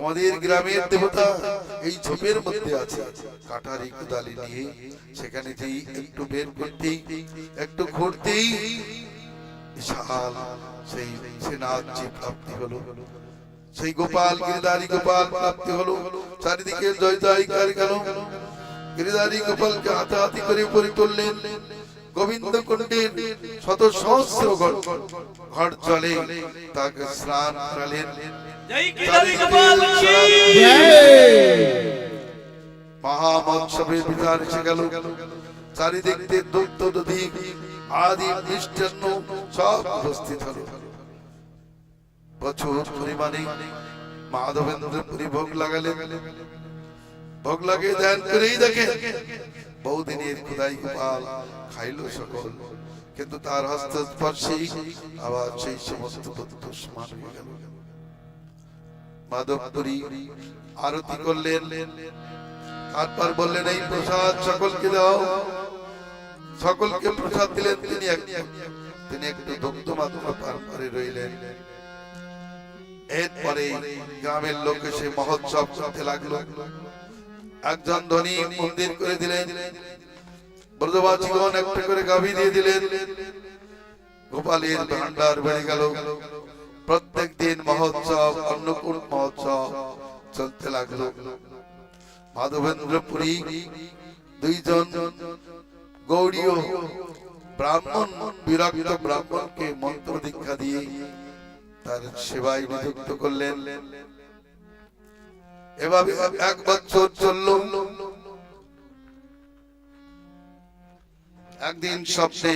তোমাদের গ্রামের দেবতা এই ঝোপের মধ্যে আছে। কাটারি কোদালি নিয়ে সেখানে যেই একটু বের করতেই, একটু ঘুরতেই বিশাল সেই সেনাজি প্রাপ্তি হলো, সেই গোপাল গিরিধারী গোপাল প্রাপ্তি হলো। চারিদিকে জয় জয়কার গেল। গিরিধারী গোপালকে হাতাহাতি করে উপরে তুললেন। গোবিন্দ কুণ্ডের শত সহস্র ঘট জলে তাকে স্নান করালেন। মহামৎসবের বিধান এসে গেল। চারিদিক দিয়ে দুগ্ধ দধি আদি মিষ্টান্ন সব উপস্থিত হলো। প্রচুর পরিমাণে মাধবেন্দ্র পুরী ভোগ লাগালেন। ভোগ লাগিয়ে ধ্যান করেই দেখে বহুদিনের খোদাই গোপাল খাইল সকল, কিন্তু তার হস্তস্পর্শে আবার সেই সমস্ত দুষ্মান হয়ে গেল। মাধবপুরী আরতি করলেন, তারপর বললেন এই প্রসাদ সকলকে দাও। সকলকে প্রসাদ দিলেন। তিনি একটু দুগ্ধ মাত্র পান করে রইলেন। এরপরে গ্রামের লোক এসে মহোৎসব করতে লাগলো। একজন ধনী মন্দির করে দিলেন। ব্রজবাসীগণ একটা করে গাভী দিয়ে দিলেন। গোপালের ভান্ডার বেড়ে গেল। প্রত্যেক দিন মহোৎসব, অন্নকূট মহোৎসব চলতে লাগলো। মাধবেন্দ্রপুরী দুইজন গৌড়ীয় ব্রাহ্মণ, বিরক্ত ব্রাহ্মণকে মন্ত্র দীক্ষা দিয়ে তার সেবায় নিযুক্ত করলেন। এভাবে 1 বছর চলল। একদিন স্বপ্নে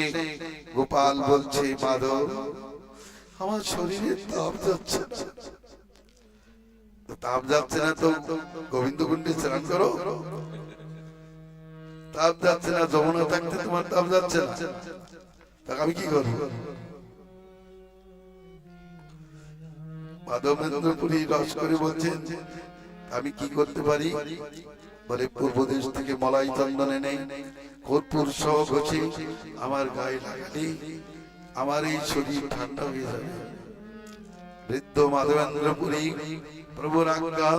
গোপাল বলছে, মাধব আমার শরীরে তাপ যাচ্ছে না। তাপ যাচ্ছে না তো গোবিন্দ কুণ্ডে স্নান করো। তাপ যাচ্ছে না, যমুনা থাকতে তোমার তাপ যাচ্ছে না, তাকে আমি কি করবো? মাধবেন্দ্রপুরী রস করে বলছেন, আমি কি করতে পারি? বলে পূর্ব দেশ থেকে মলাই চন্দন এনে কর্পূর সহ ঘষে আমার গায়ে লাগালে আমার এই শরীর ঠান্ডা হয়ে যাবে। বৃদ্ধ মাধবেন্দ্রপুরী প্রভুর আজ্ঞা।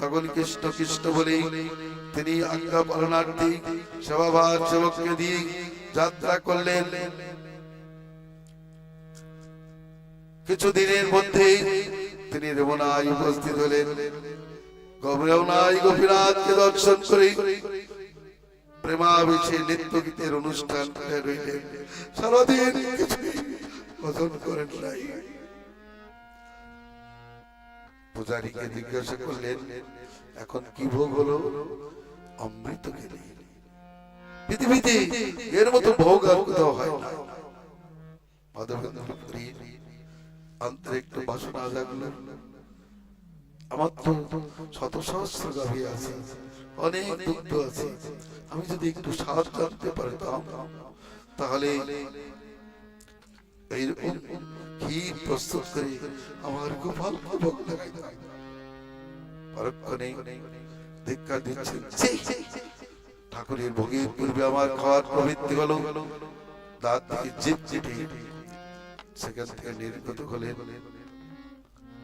তখন কৃষ্ণ কৃষ্ণ বলে তিনি আজ্ঞা পালনার্থী সেবাভার সেবককে দিয়ে যাত্রা করলেন। কিছুদিনের মধ্যে তিনি রেমনায় উপস্থিত হলেন। রেমনায় গোপীনাথকে দর্শন করে প্রেমাবেশে নৃত্য গীতের অনুষ্ঠান করে রইলেন। সারাদিন ভজন করেন নাই। পূজারীকে জিজ্ঞাসা করলেন, এখন কি ভোগ হলো? অমৃত খেলে। পৃথিবীতে এর মতো ভোগ আর কোথাও হয় না। মাধবেন্দ্রপুরীর অন্তরে একটু বাসনা জাগলো। আমার তো শত সহস্র গাভী আছে, অনেক দুগ্ধ আছে, আমি যদি একটু স্বাদ জানতে পারতাম তাহলে এইরকম ক্ষীর প্রস্তুত করে আমার গোপাল ভোগ লাগাইতাম। পরক্ষণে ধিক্কা দিচ্ছেন, ঠাকুরের ভোগের পূর্বে আমার খাওয়ার প্রবৃত্তি হলো। দাঁত থেকে জিভ চিটে সেখান থেকে নির্গত হলেন।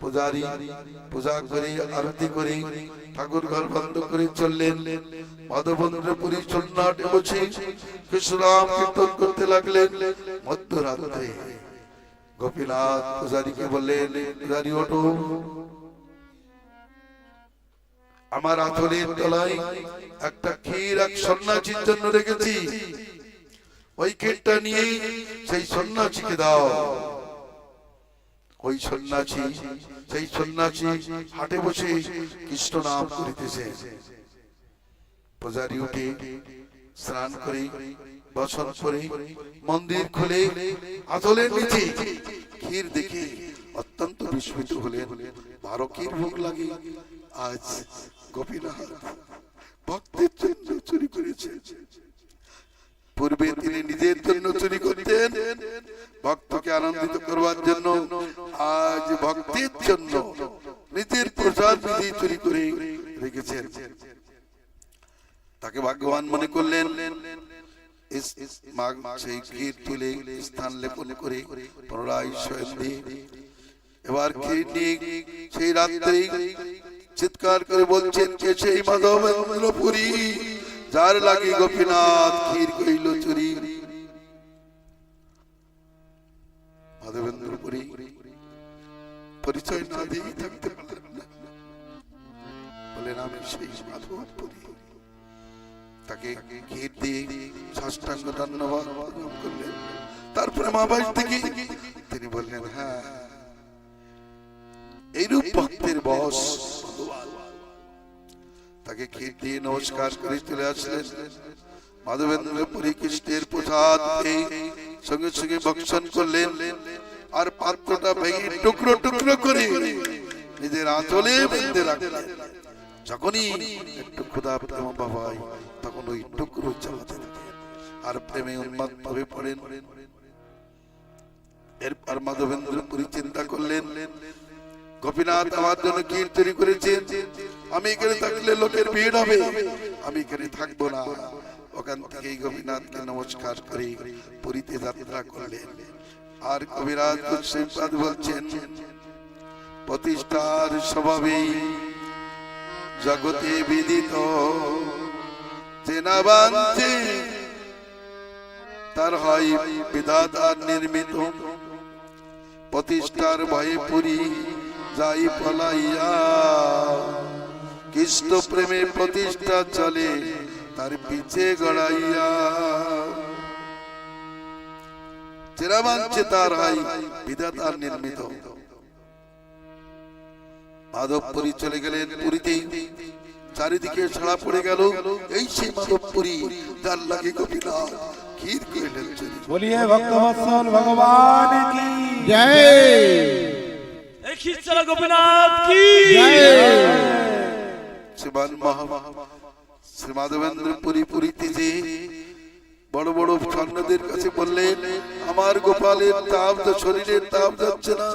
পূজারী পূজা করে আরতি করে ঠাকুর ঘর বন্ধ করে চললেন। মাধবেন্দ্রপুরী সন্নাটে বসে কৃষ্ণনাম কীর্তন করতে লাগলেন। মধ্যরাত্রে গোপীনাথ পূজারীকে বললেন, পূজারী ওঠো, আমার আঁচলের তলায় একটা ক্ষীর এক সন্ন্যাসীর জন্য রেখেছি, ওই ক্ষীরটা নিয়ে সেই সন্ন্যাসীকে দাও। ওই সন্ন্যাসী, সেই সন্ন্যাসী হাটে বসে কৃষ্ণ নাম করিতেছে। পূজারী উঠে স্নান করে বসন করে মন্দির খুলে আঁচলের নিচে ক্ষীর দেখে অত্যন্ত বিস্মিত হলেন। 12 ক্ষীর ভোগ লাগে। আজ গোপীনাথ ভক্তের জন্য চুরি করেছে। পূর্বে তিনি নিজের জন্য চুরি করতেন, ভক্তকে আনন্দিত করবার জন্য। আজ ভক্তের জন্য নিজের প্রসাদ নিজে চুরি করে রেখেছেন। তাকে ভাগ্যবান মনে করলেন। সেই ক্ষীর তুলে স্থান লেপন করে পুনরায় স্বয়ং দিয়ে এবার কীর্তি সেই রাত্রে চিৎকার করে বলছেন, কে সেই মাধবেন্দ্রপুরী যার লাগি গোপীনাথ ক্ষীর কইল চুরি। মাধবেন্দ্রপুরী পরিচয় না দিয়ে থাকতে পারলেন না, বলেন আমি সেই মাধবপুরী। তাকে ক্ষীর দিয়ে সাষ্টাঙ্গ ধন্যবাদ করলেন। তারপরে মা বাড়ি থেকে তিনি বললেন, হ্যাঁ এইরূপ ভক্তের বস। তাকে ক্ষীর দিয়ে নমস্কার করে চলে আসলেন। মাধবেন্দ্রপুরী কৃষ্ণের প্রসাদ সঙ্গে সঙ্গে ভক্ষণ করলেন, আর পাত্রটা ভেঙে টুকরো টুকরো করে নিজের আঁচলে বেঁধে রাখলেন। যখনই একটু ক্ষুধা বাবা হয় তখন ওই টুকরো চালাতে থাকেন আর প্রেমে উন্মাদ হয়ে পড়েন। এরপর মাধবেন্দ্রপুরী চিন্তা করলেন, গোপীনাথ আমার জন্য ক্ষীর তৈরি করেছেন, আমি এখানে থাকলে লোকের ভিড় হবে, আমি এখানে থাকবো না। ওখান থেকে গোপীনাথকে নমস্কার করে পুরীতে যাত্রা করলেন। আর কবিরাজ শ্রীপাদ বলছেন, প্রতিষ্ঠার স্বভাবে জগতে বিদিত, যে না বাঞ্ছে তার হয় বিধাতার নির্মিত। প্রতিষ্ঠার ভয়ে পুরী যাই পলাইয়া, কৃষ্ণ প্রেমে প্রতিষ্ঠা চলে তার পিছে গড়াইয়া। যেরা মানছে তার হয় বিধাতার নির্মিত। মাধবপুরী চলে গেলেন পুরীতে। চারিদিকে ছাড়া পড়ে গেল, এই সেই মাধবপুরী যার লাগে গোপীনাথ ক্ষীর কইলেন চুরি। বলিয়ে ভক্তবৎসল ভগবান কি জয়। এই ক্ষীর চলা গোপীনাথ কি জয়। শ্রী মাধবেন্দ্রপুরী পুরীতে যে বড় বড় স্বর্ণদের কাছে বললেন, আমার গোপালের তাপ, শরীরের তাপ যাচ্ছে না।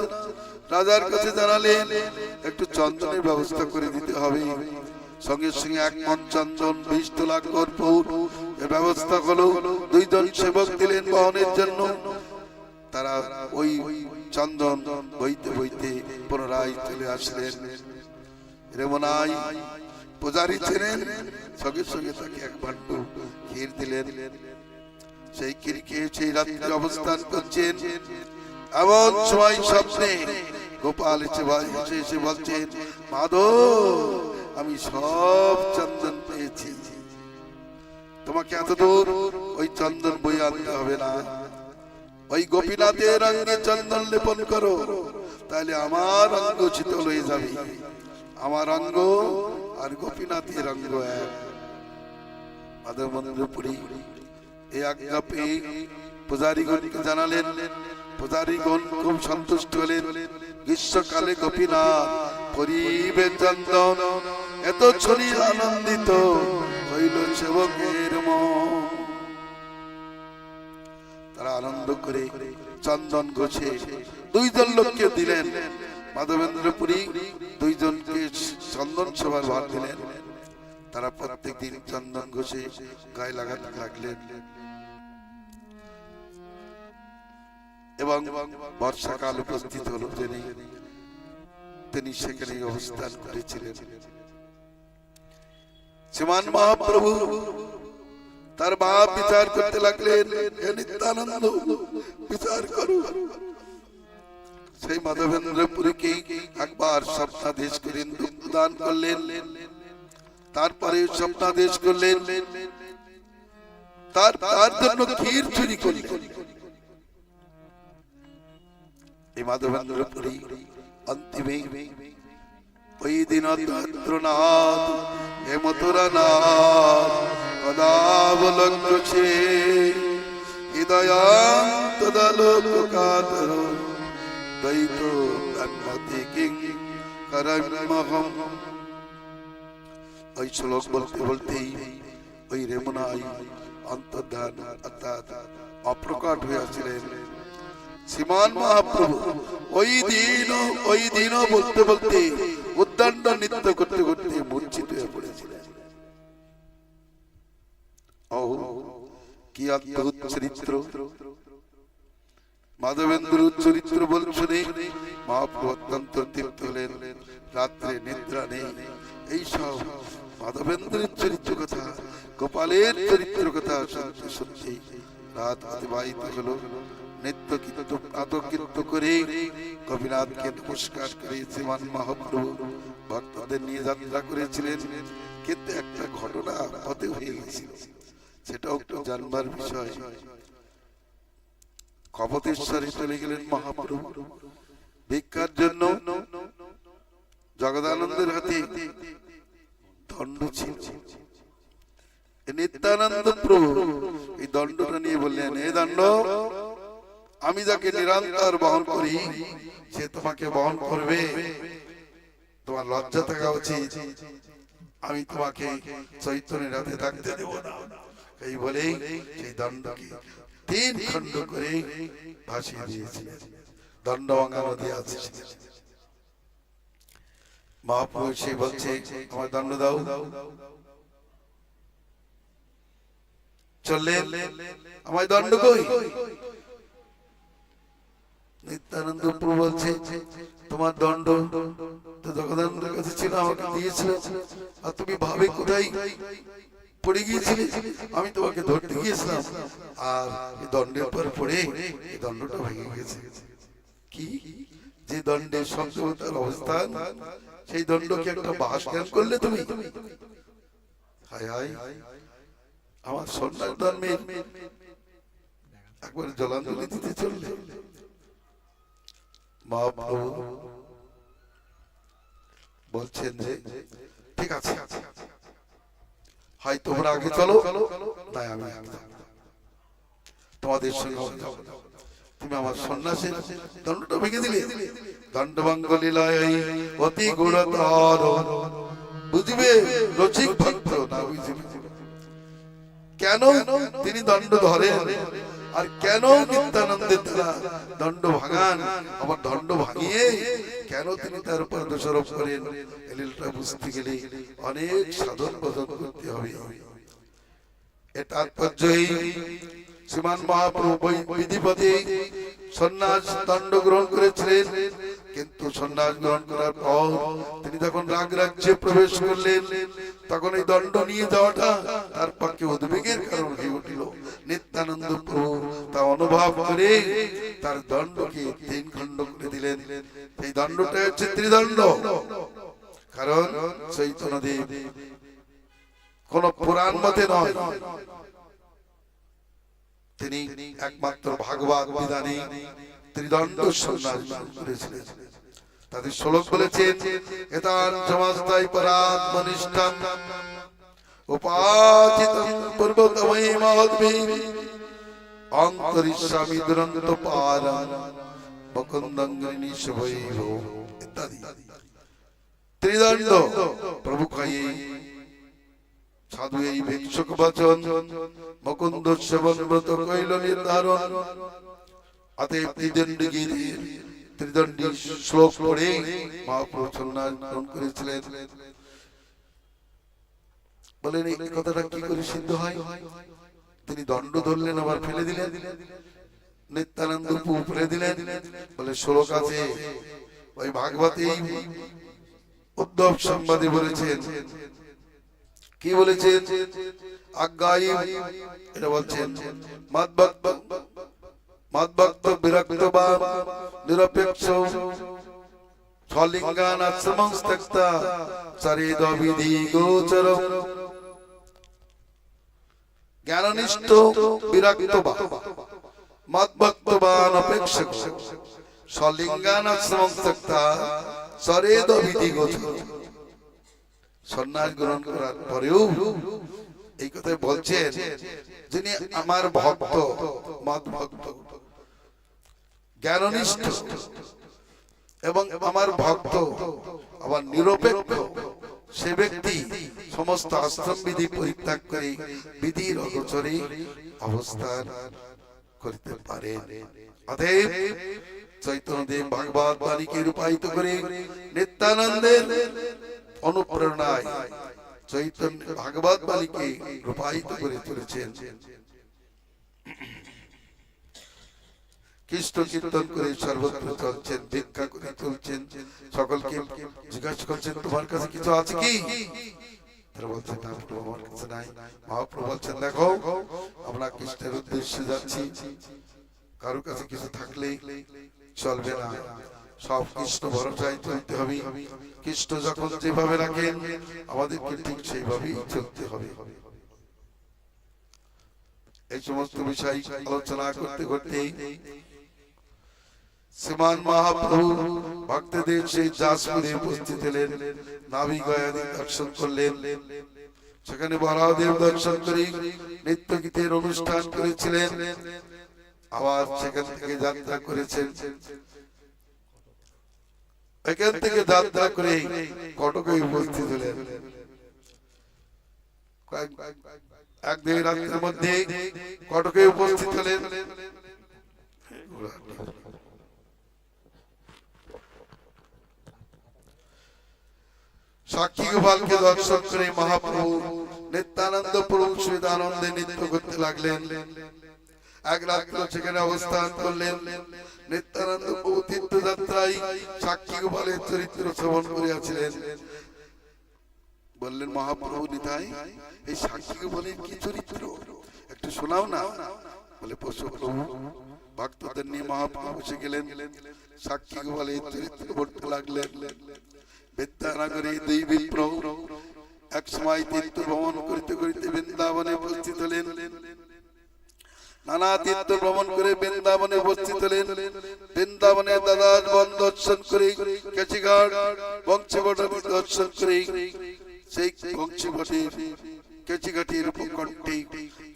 রাজার কাছে জানালেন, একটু চন্দনের ব্যবস্থা করে দিতে হবে। সঙ্গে সঙ্গে 1 মণ চন্দন, 20 তোলা কর্পূর এর ব্যবস্থা হলো। 2 জন সেবক দিলেন বহনের জন্য। তারা ওই চন্দন বইতে বইতে পুনরায় চলে আসলেন। রেমনাই পূজারী ছিলেন, সঙ্গে সঙ্গে তাকে 1 ভাণ্ড ক্ষীর দিলেন। সেই ক্ষীর খেয়ে সেই রাত্রে অবস্থান করছেন। এমন সময় স্বপ্নে গোপাল এসে বলছেন, মাধব আমি সব চন্দন পেয়েছি, তোমাকে এত দূর ওই চন্দন বই আনতে হবে না। ওই গোপীনাথের অঙ্গে চন্দন লেপন করো, তাহলে আমার অঙ্গ শীতল হয়ে যাবে। আমার অঙ্গ আর গোপীনাথের অঙ্গ এক। মাধবেন্দ্রপুরী এই আজ্ঞা পেয়ে পূজারীগণকে জানালেন। পূজারীগণ খুব সন্তুষ্ট হলেন। গ্রীষ্মকালে গোপীনাথ পরিবে চন্দন, এত ছড়ি আনন্দিত হইল সেবকের মন। তারা আনন্দ করে চন্দন গোছে 2 জন লোককে দিলেন। মাধবেন্দ্রপুরী 2 জনকে চন্দন সভার ভার দিলেন। তারা প্রত্যেক দিন চন্দন ঘষে গায়ে লাগাতে লাগলেন। এবং বর্ষাকাল উপস্থিত হল, তিনি সেখানে অবস্থান করেছিলেন। শ্রীমান মহাপ্রভু তার ভাব বিচার করতে লাগলেন, হে নিত্যানন্দ বিচার করো। সেই মাধবেন্দ্রপুরীকে একবার স্বপ্নাদেশ করে দান করলেন। তারপরে স্বপ্নাদেশ করলেন, তার জন্য ক্ষীর চুরি করলেন। এই মাধবেন্দ্রপুরী অন্তিমে ওই দিন দ্রনাথ হে মথুরানাথ কদাবলক্ষ্যে হৃদয়ান্তদালোকাতর দ্বৈত ব্রহ্মতি কিং করমহম। ওই শ্লোক বলতে বলতেই ওই রেমনাই অন্তর্ধান অর্থাৎ অপ্রকট হয়ে আসছিলেন শ্রীমান মহাপ্রভু। ওই দিনও বলতে বলতে উদ্দণ্ড নৃত্য করতে করতে মূর্ছিত হয়ে পড়েছিলেন। কি অদ্ভুত চরিত্র! মাধবেন্দ্রর চরিত্র বল শুনে মহাপ্রভু অত্যন্ত তৃপ্ত হলেন। রাত্রে নিদ্রা নেই। এই সব মাধবেন্দ্রের চরিত্র কথা, গোপালের চরিত্র কথা শুনতে শুনতে রাত অতিবাহিত হলো। নিত্য কীর্ত প্রাতকীর্ত করে গোপীনাথকে নমস্কার করে শ্রীমান মহাপ্রভু ভক্তদের নিয়ে যাত্রা করেছিলেন। কিন্তু একটা ঘটনা পথে হয়ে গেছিল, সেটাও একটু জানবার বিষয়। কপতেশ্বরে চলে গেলেন মহাপ্রভু ভিক্ষার জন্য। জগদানন্দের হাতে দণ্ড ছিল। নিত্যানন্দ প্রভু এই দণ্ডটা নিয়ে বললেন, এ দণ্ড আমি যাকে নিরন্তর বহন করি সে তোমাকে বহন করবে, তোমার লজ্জা থাকা উচিত। আমি তোমাকে চৈতন্যের হাতে থাকতে দেব না। এই বলেই সেই দণ্ডকে 3 খণ্ড করে ভাসিয়ে দিয়েছিলেন। দণ্ডভাঙা নদী আছে। মহাপ্রভু সে বলছে, আমার দণ্ড দাও। চললেন, আমার দণ্ড কই? নিত্যানন্দ প্রভু বলছে, তোমার দণ্ড তো জগদানন্দের কাছে ছিল, আমাকে দিয়েছিল, আর তুমি ভাবে কোথায় পড়ে গিয়েছিলে? আমি তোমাকে ধরতে গিয়েছিলাম, আর এই দণ্ডের পর পড়ে এই দণ্ডটা ভেঙে গেছে। কি যে দণ্ডের সংযমতার অবস্থান, সেই দণ্ডকে একটা বাস জ্ঞান করলে তুমি। হায় হায়, আমার সন্ন্যাস ধর্মের একবার জলাঞ্জলি দিতে চললে। মহাপ্রভু বলছেন যে ঠিক আছে, হয় তোমরা আগে চলো, তাই আমি তোমাদের সঙ্গে যাব। তুমি আমার সন্ন্যাসের দণ্ডটা ভেঙে দিলে। দণ্ডভঙ্গ লীলায় অতি গুণতর, বুঝিবে রসিক ভক্ত না বুঝিবে। কেন তিনি দণ্ড ধরেন আর কেন নিত্যানন্দের দ্বারা দণ্ড ভাঙান, আবার দণ্ড ভাঙিয়ে কেন তিনি তার উপর দোষারোপ করেন, এলিলটা বুঝতে গেলে অনেক সাধন বদন করতে হবে। এর তাৎপর্যই শ্রীমান মহাপ্রভু বিধিপতি সন্ন্যাস দণ্ড গ্রহণ করেছিলেন। কিন্তু সন্ন্যাস গ্রহণ করার পর তিনি যখন রাজ্যে প্রবেশ করলেন, তখন এই দণ্ড নিয়ে যাওয়াটা তার পক্ষে উদ্বেগের কারণ হয়ে উঠিল। নিত্যানন্দ প্রভু তা অনুভব করে তার দণ্ডকে 3 খণ্ড করে দিলেন। এই দণ্ডটা হচ্ছে ত্রিদণ্ড। কারণ চৈতন্যদেব কোন পুরাণ মতে নয়, তিনি একমাত্র ভাগবত বিধানে ত্রিদণ্ড সন্ন্যাস করেছিলেন। তাদের শ্লোক বলেছেন, এতান সমাস্তাই পরাত্মনিষ্ঠাম উপাচিতম পূর্বতমৈ মহদ্ভিঃ অন্তরিষ্যামি দুরন্ত পারং মুকুন্দং নিঃশুভৈঃ ইত্যাদি। ত্রিদণ্ড প্রভু কয়ে সাধু এই ভিক্ষুক বচন মুকুন্দ সেবন ব্রত কইল নির্ধারণ। অতএব ত্রিদণ্ডী শ্লোক পড়ে মহাপ্রভু সন্ন্যাস গ্রহণ করেছিলেন। বলেন এই কথাটা কি করে সিদ্ধ হয়? তিনি দণ্ড ধরলেন, আবার ফেলে দিলেন। নিত্যানন্দ প্রভু ফেলে দিলেন। বলে শ্লোক আছে, ওই ভাগবতে উদ্ধব সংবাদে বলেছেন। কি বলেছেন? আজ্ঞায়ী, এটা বলছেন মদ্ভক্ত বিরক্তবান নিরপেক্ষ স্বলিঙ্গান আশ্রমং ত্যক্তা চরেদ বিধি গোচরম। জ্ঞাননিষ্ঠ বিরক্তবান মদ্ভক্তবান অপেক্ষক স্বলিঙ্গান আশ্রমং ত্যক্তা চরেদ বিধি গোচরম। সন্ন্যাস গ্রহণ করার পরেও এই কথা বলছেন, যিনি আমার ভক্ত, মদ ভক্ত, জ্ঞাননিষ্ঠ এবং আমার ভক্ত আবার নিরপেক্ষ, সে ব্যক্তি সমস্ত আশ্রম বিধি পরিত্যাগ করে বিধির অগোচরে অবস্থান করতে পারে। অতএব চৈতন্যদেব ভাগবত বাণীকে রূপায়িত করে নিত্যানন্দের অনুপ্রেরণায় চৈতন্য ভাগবত বাণীকে রূপায়িত করে তুলেছেন। কৃষ্ণ কীর্তন করে সর্বত্র চলছেন, ভিক্ষা করে চলছেন, সকলকে জিজ্ঞাসা করছেন তোমার কাছে কিছু আছে কি? তারা বলছেন না প্রভু আমার কাছে নাই। মহাপ্রভু বলছেন দেখো আমরা কৃষ্ণের উদ্দেশ্যে যাচ্ছি, কারো কাছে কিছু থাকলে চলবে না, সব কৃষ্ণ ভরসায় চলতে হবে। কৃষ্ণ যখন যেভাবে রাখেন আমাদেরকে ঠিক সেইভাবেই চলতে হবে। এই সমস্ত বিষয় আলোচনা করতে করতে শ্রীমান মহাপ্রভু ভক্তদের সেই জাসপুরে উপস্থিত হলেন, নাভি গয়াদি দর্শন করলেন। সেখানে বরাহদেব দর্শন করে নৃত্য গীতের অনুষ্ঠান করেছিলেন। আবার সেখান থেকে যাত্রা করেছেন, এখান থেকে যাত্রা করে কটকে উপস্থিত হলেন। একদিন রাত্রের মধ্যে কটকে উপস্থিত হলেন। সাক্ষী গোপালকে দর্শন করে মহাপ্রভু নিত্যানন্দ প্রভু সুবিধানন্দে নৃত্য করতে লাগলেন। এক রাত্র সেখানে অবস্থান করলেন। নিত্যানন্দ প্রভু তীর্থযাত্রায় সাক্ষী গোপালের চরিত্র শ্রবণ করিয়াছিলেন। বললেন মহাপ্রভু নিতাই এই সাক্ষী গোপালের কি চরিত্র একটু শোনাও না। বলে পশু প্রভু। ভক্তদের নিয়ে মহাপ্রভু বসে গেলেন, সাক্ষী গোপালের চরিত্র বলতে লাগলেন। বিদ্যানগরে দুই বিপ্র এক সময় তীর্থ ভ্রমণ করিতে করিতে বৃন্দাবনে উপস্থিত হলেন। নানা তীর্থ ভ্রমণ করে বৃন্দাবনে উপস্থিত হলেন। বৃন্দাবনে দাদা বন দর্শন করে কেচিঘাট বংশীবট দর্শন করে সেই বংশীবটের কেচিঘাটের উপকণ্ঠে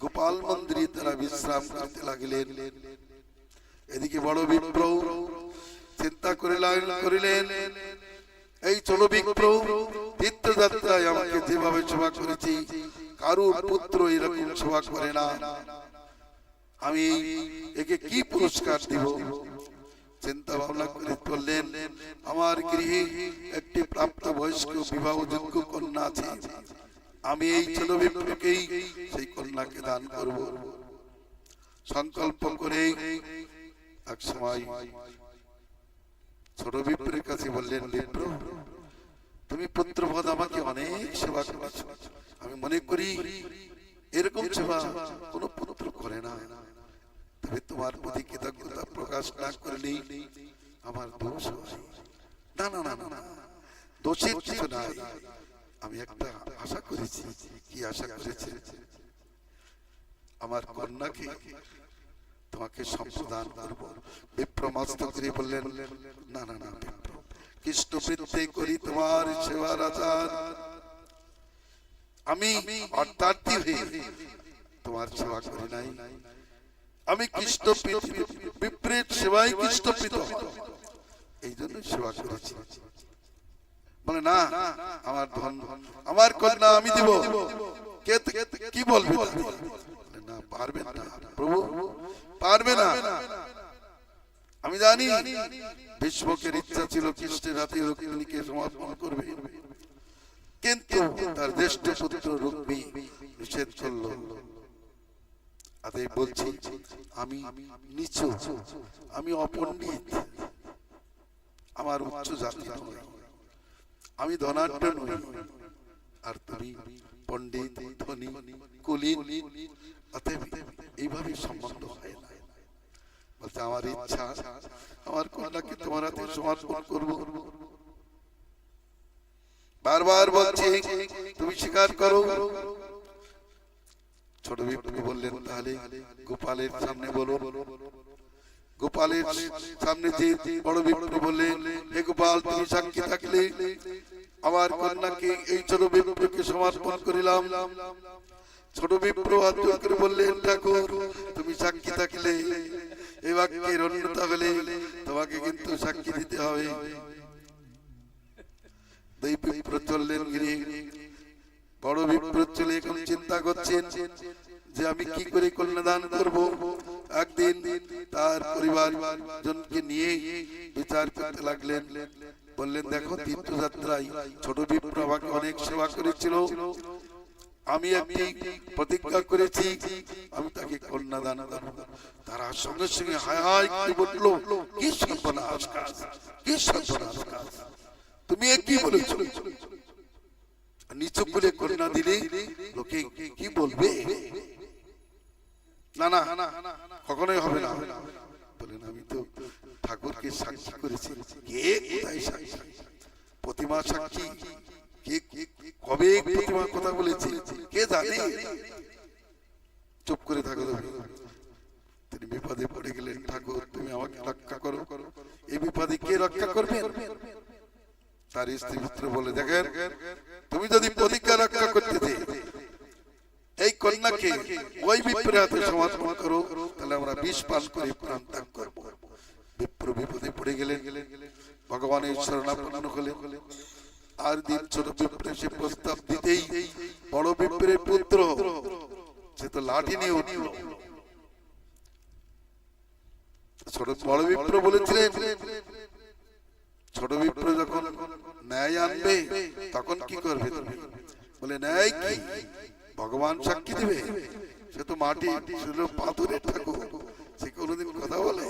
গোপাল মন্দিরে তারা বিশ্রাম করতে লাগিলেন। এদিকে বড় বিপ্র চিন্তা করিলেন এই চলো বিপ্র তীর্থযাত্রায় আমাকে যেভাবে সেবা করেছি কারুর পুত্র এরকম সেবা করে না, আমি একে কি পুরস্কার দিব? চিন্তা ভাবনা করে বললেন আমার গৃহে একটি প্রাপ্ত বয়স্ক বিবাহযোগ্য কন্যা আছে, আমি এই ছোট বিপ্রকেই সেই কন্যাকে দান করব। সংকল্প করে এক সময় ছোট বিপ্রের কাছে বললেন বিপ্র তুমি পুত্রবধ আমাকে অনেক সেবা করেছ, আমি মনে করি এরকম সেবা কোন পুত্র করে না, তবে তোমার প্রতি কৃতজ্ঞতা প্রকাশ না করলে আমার দোষ হয়। না না না না দোষের কিছু নাই, আমি একটা আশা করেছি। কি আশা করেছে? আমার কন্যাকে তোমাকে সম্প্রদান করব। বিপ্র মস্তক করে বললেন না না না বিপ্র, কৃষ্ণ বৃত্তে করি তোমার সেবার আচার, আমি অর্থার্থী হয়ে তোমার সেবা করি নাই, আমি কৃষ্ণ বিপ্রেত সেবাই কৃষ্ণ প্রীত, এই জন্য সেবা করেছি। বলে না আমার ধন আমার কন্যা আমি দিব, কি বলবে? না পারবে না প্রভু, পারবে না। আমি জানি ভীষ্মকের ইচ্ছা ছিল কৃষ্ণের হাতে রুক্মিণীকে সমর্পণ করবে, কিন্তু তার জ্যেষ্ঠ পুত্র রুক্মী নিষেধ করল। বলছি আমি নিচু, আমি অপণ্ডিত, আমার উচ্চ জাতি নয়, আমি ধনাঢ্য নই, আর তুমি পণ্ডিত ধনী কুলীন, অতএব এইভাবে সম্বন্ধ হয় না। বলতে আমার ইচ্ছা আমার কন্যাকে তোমার হাতে সমর্পণ করব। বারবার বলছি তুমি স্বীকার করো। ছোট বিপ্র বললেন তাহলে গোপালের সামনে বলো। গোপালের সামনে যে বড় বিপ্র বললেন হে গোপাল তুমি সাক্ষী থাকলে আমার কন্যাকে এই ছোট বিপ্রকে সমর্পণ করিলাম। ছোট বিপ্র হাত জোড় করে বললেন ঠাকুর তুমি সাক্ষী থাকলে এই বাক্যের অন্যতা হলে তোমাকে কিন্তু সাক্ষী দিতে হবে। দুই বিপ্র চললেন গিয়ে, বড় বিপ্র চলে এখন চিন্তা করছেন যে আমি কি করে কন্যাদান করব। একদিন তার পরিবার জনকে নিয়ে বিচার করতে লাগলেন। বললেন দেখো তীর্থযাত্রায় ছোট বিপ্র আমাকে অনেক সেবা করেছিল, আমি একটি প্রতিজ্ঞা করেছি, আমি তাকে কন্যা দান করব। তারা সঙ্গে সঙ্গে হায় হায় করে বলল, কি সর্বনাশ কাজ, কি সর্বনাশ কাজ, তুমি এ কি বলেছো? নিচু করে কন্যা দিলে লোকে কি বলবে? না না কখনোই হবে না। বলেন আমি তো ঠাকুরকে সাক্ষী করেছি। কে কোথায় সাক্ষী? প্রতিমা সাক্ষী। কে কবে প্রতিমা কথা বলেছে কে জানে? চুপ করে থাকো তুমি। তিনি বিপদে পড়ে গেলেন, ঠাকুর তুমি আমাকে রক্ষা করো। এই বিপদে কে রক্ষা করবে? তার স্ত্রী পুত্র বলে, দেখেন তুমি যদি প্রতিজ্ঞা রক্ষা করতে এই কন্যাকে ওই বিপ্রের হাতে সমর্পণ করো, তাহলে আমরা বিষ পান করে প্রাণ ত্যাগ করবো। বিপ্র বিপদে পড়ে গেলেন, ভগবানের শরণাপন্ন হলেন। আর দিন ছোট বিপ্রে সে প্রস্তাব দিতেই বড় বিপ্রের পুত্র সে তো লাঠি নিয়ে উঠল। বড় বিপ্র বলেছিলেন, ছোট বিপ্র যখন ন্যায় আনবে তখন কি করবে তুমি? বলে ন্যায় কি? ভগবান সাক্ষী দিবে। সে তো মাটি, সে হলো পাথরের ঠাকুর, সে কোনোদিন কথা বলে?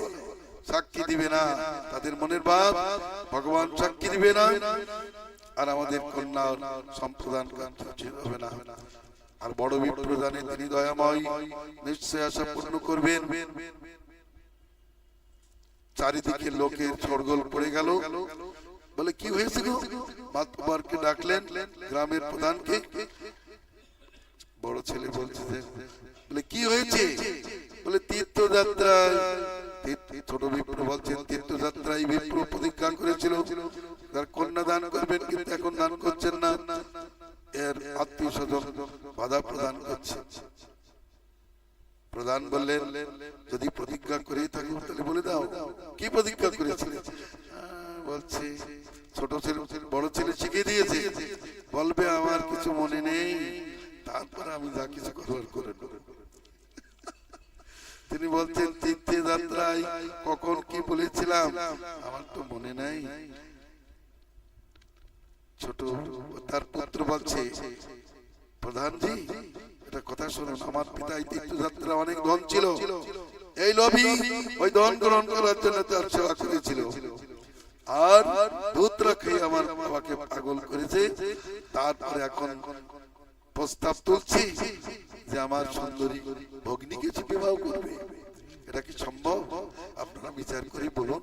সাক্ষী দিবে না। তাদের মনের ভাব, ভগবান সাক্ষী দিবে না, আর আমাদের কন্যা সম্প্রদান হবে না। আর বড় বিপ্র জানে তিনি দয়াময়, নিশ্চয় আশা পূর্ণ করবেন। চারিদিকে লোকের শোরগোল পড়ে গেল। বলে কি হয়েছে গো? মাতবারকে ডাকলেন, গ্রামের প্রধানকে। বড় ছেলে বলছে, বলে কি হয়েছে? বলে তীর্থযাত্রায়। ছোট বিপ্র বলছেন, তীর্থযাত্রায় বিপ্র প্রতিজ্ঞা করেছিল তার কন্যা দান করবেন, কিন্তু এখন দান করছেন না। এর আত্মীয় স্বজন বাধা প্রদান করছে। প্রধান বললেন, যদি প্রতিজ্ঞা করেই থাকি তাহলে বলে দাও কি প্রতিজ্ঞা করেছিলে? বলছে ছোট ছেলে বড় ছেলে শিখিয়ে দিয়েছে, বলবে আমার কিছু মনে নেই, তারপরে আমি যা কিছু করবার করে নেব। তিনি বলছেন, তীর্থে যাত্রায় কখন কি বলেছিলাম আমার তো মনে নাই। ছোট তার পুত্র বলছে, প্রধানজি এটা কথা শুনুন, আমার পিতা এই তীর্থযাত্রা অনেক ধন ছিল, এই লোভী ওই ধন গ্রহণ করার জন্য তার সেবা করেছিল, আর দুধ খেয়ে আমার বাবাকে পাগল করেছে। তারপরে এখন প্রস্তাব তুলছি যে আমার সুন্দরী ভগ্নীকে বিবাহ করবে। এটা কি সম্ভব? আপনারা বিচার করে বলুন,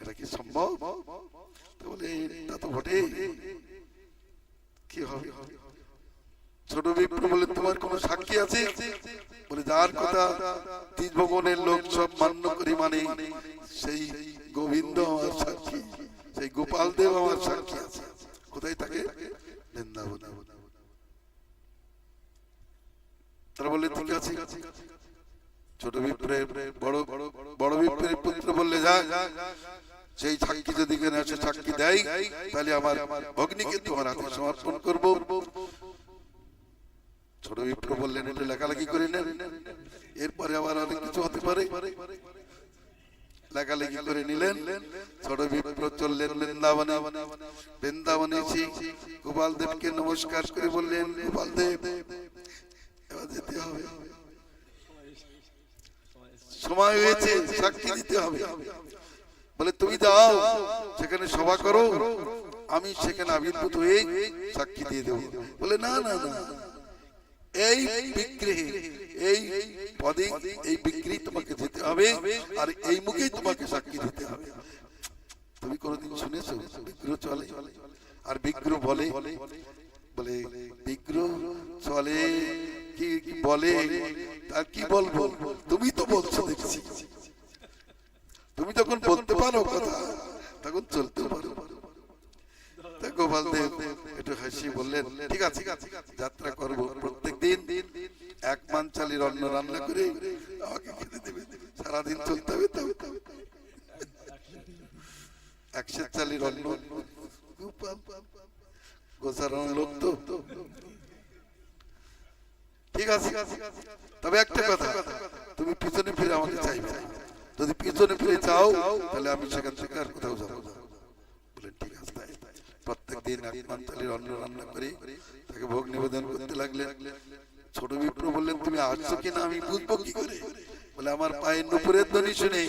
এটা কি সম্ভব? বলে তা তো বটে, কি হবে? ছোট বিপ্র বলে, তোমার কোন সাক্ষী আছে? বলে যার কথা তিন ভবনের লোক সব মান্য করি, মানে সেই গোবিন্দ আমার সাক্ষী, সেই গোপাল দেব আমার সাক্ষী আছে। কোথায় থাকে? বৃন্দাবন। তারা বললে ঠিক আছে। ছোট বিপ্রে বড় বিপ্রের পুত্র বললে, যা সেই সাক্ষী যদি এসে সাক্ষী দেয় তাহলে আমার ভগ্নীকে তোমার হাতে সমর্পণ করব। ছোট বিপ্র বললেন, এটা লেখালেখি করে নেন, এরপরে আবার অনেক কিছু হতে পারে। লেখালেখি করে নিলেন। ছোট বিপ্র চললেন বৃন্দাবনে। বৃন্দাবনে এসে গোপাল দেবকে নমস্কার করে বললেন, গোপাল দেব এবার যেতে হবে, সময় হয়েছে, সাক্ষী দিতে হবে। বলে তুমি যাও সেখানে সভা করো, আমি সেখানে আবির্ভূত হয়ে সাক্ষী দিয়ে দেবো। বলে না না না, এই বিগ্রহে এই পদে এই বিগ্রহে তোমাকে যেতে হবে, আর এই মুখেই তোমাকে সাক্ষী দিতে হবে। তুমি কোনদিন শুনেছো বিগ্রহ চলে? আর বিগ্রহ বলে, বলে বিগ্রহ চলে কি বলে, তার কি বলবো? তুমি তো বলছো দেখছি, তুমি যখন বলতে পারো কথা তখন চলতে পারো। গোপাল দেব একটু হাসি বললেন, ঠিক আছে যাত্রা করবো, প্রত্যেকদিন 1 মান চালের অন্ন রান্না করে আমাকে খেতে দেবে, সারাদিন চলতে হবে। 100 চালের অন্ন, গোছানোর লোক তো, ঠিক আছে। তবে একটা কথা, তুমি পিছনে ফিরে আমাকে চাইবে, যদি পিছনে ফিরে চাও তাহলে আমি সেখান থেকে আর কোথাও যাবো। বলেন ঠিক আছে। প্রত্যেক প্রত্যেকদিন 1 মান চালের অন্ন রান্না করে তাকে ভোগ নিবেদন করতে লাগলেন। ছোট বিপ্র বললেন, তুমি আসছো কিনা আমি বুঝবো কি করে? বলে, আমার পায়ের নুপুরের ধ্বনি শুনে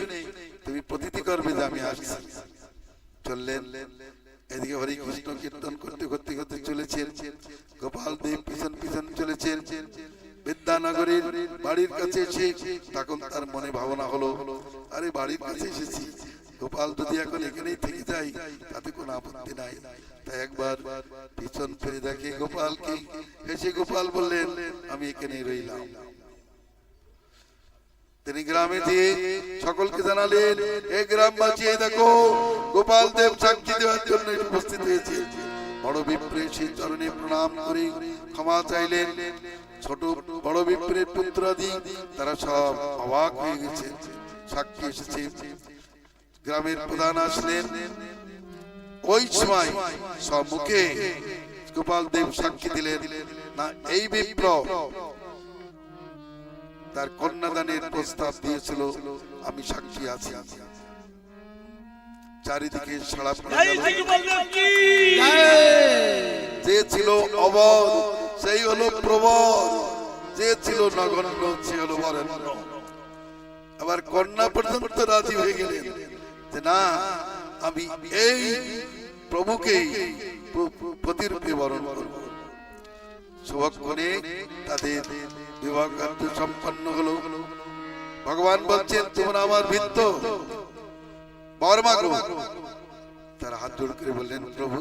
তুমি প্রতীতি করবে যে আমি আসছি। চললেন, এদিকে হরি কৃষ্ণ কীর্তন করতে করতে করতে চলেছেন। গোপাল দেব পিছন পিছন চলেছেন। বিদ্যানগরের বাড়ির কাছে এসে তখন তার মনে ভাবনা হলো, আরে বাড়ির কাছে এসেছি, গোপাল যদি এখন এখানেই থেকে যাই তাতে কোনো আপত্তি নাই। তাই একবার পিছন ফিরে দেখে গোপালকে। হেসে গোপাল বললেন, আমি এখানেই রইলাম। তিনি গ্রামে দিয়ে সকলকে জানালেন, এই গ্রামবাসী দেখো, গোপাল দেব সাক্ষী দেওয়ার জন্য উপস্থিত হয়েছে। বড় বিপ্রের সেই চরণে প্রণাম করে ক্ষমা চাইলেন। ছোট বড় বিপ্রের পুত্রাদি তারা সব অবাক হয়ে গেছে, সাক্ষী এসেছে। গ্রামের প্রধান আসলেন। ওই সময় সম্মুখে গোপাল দেব সাক্ষী দিলেন, না এই বিপ্র তার কন্যাদানের প্রস্তাব দিয়েছিল, আমি সাক্ষী আছি। চারিদিকে সাড়া পড়ে গেল। যে ছিল অবধ সেই হলো প্রবল, যে ছিল নগণ্য সে হলো বরেণ্য। আবার কন্যা পর্যন্ত রাজি হয়ে গেলেন যে না, আমি এই প্রভুকে প্রতিরূপে বরণ করব। শুভক্ষণে তাদের বিবাহ কার্য সম্পন্ন হলো। ভগবান বলছেন, তোমরা আমার ভৃত্য, বর মাগো। তারা হাত জোড় করে বললেন, প্রভু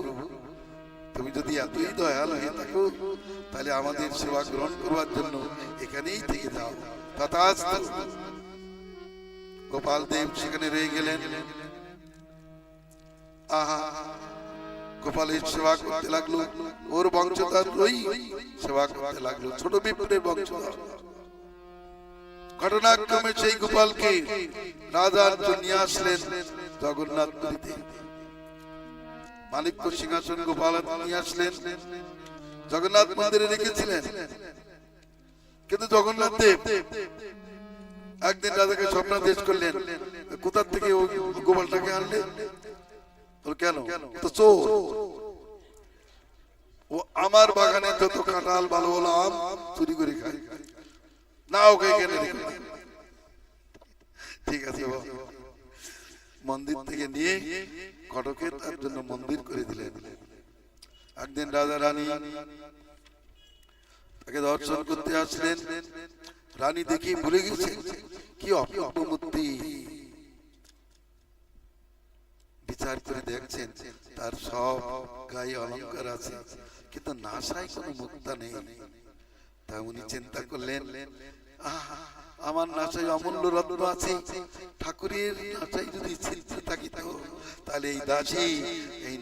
তুমি যদি এতই দয়াল হয়ে থাকো তাহলে আমাদের সেবা গ্রহণ করবার জন্য এখানেই থেকে যাও। তথাস্তু। গোপাল দেব সেখানে রয়ে গেলেন। আহা, গোপালের সেবা করতে লাগলো। ওর বংশধর রই সেবা করতে লাগলো, ছোট বিপ্রের বংশধর। ঘটনাক্রমে সেই গোপালকে রাজার নিয়ে আসলেন জগন্নাথ পুরীতে। মালিক্য সিংহাসন গোপাল নিয়ে আসলেন, জগন্নাথ মন্দিরে রেখেছিলেন। কিন্তু জগন্নাথ দেব একদিন রাজাকে স্বপ্নাদেশ করলেন, কোথা থেকে ওই গোপালটাকে আনলে? কেন? তো চোর। ও আমার বাগানে যত কাঁঠাল ভালো ভালো আম চুরি করে খায়, না ওকে এখানে রেখে। ঠিক আছে, মন্দির থেকে নিয়ে ঘটকে তার জন্য মন্দির করে দিলেন। একদিন রাজা রানী তাকে দর্শন করতে আসলেন। রানী দেখি ভুলে গেছে, কি অপূর্ব মূর্তি। বিচার করে দেখছেন তার সব গায়ে অলঙ্কার আছে, কিন্তু নাসায় কোনো মুক্তা নেই। তা উনি চিন্তা করলেন, আমার নাসায় অমূল্য রত্ন আছে, ঠাকুরের নাসায় যদি ছিলতে থাকি তাহলে এই দাসী এই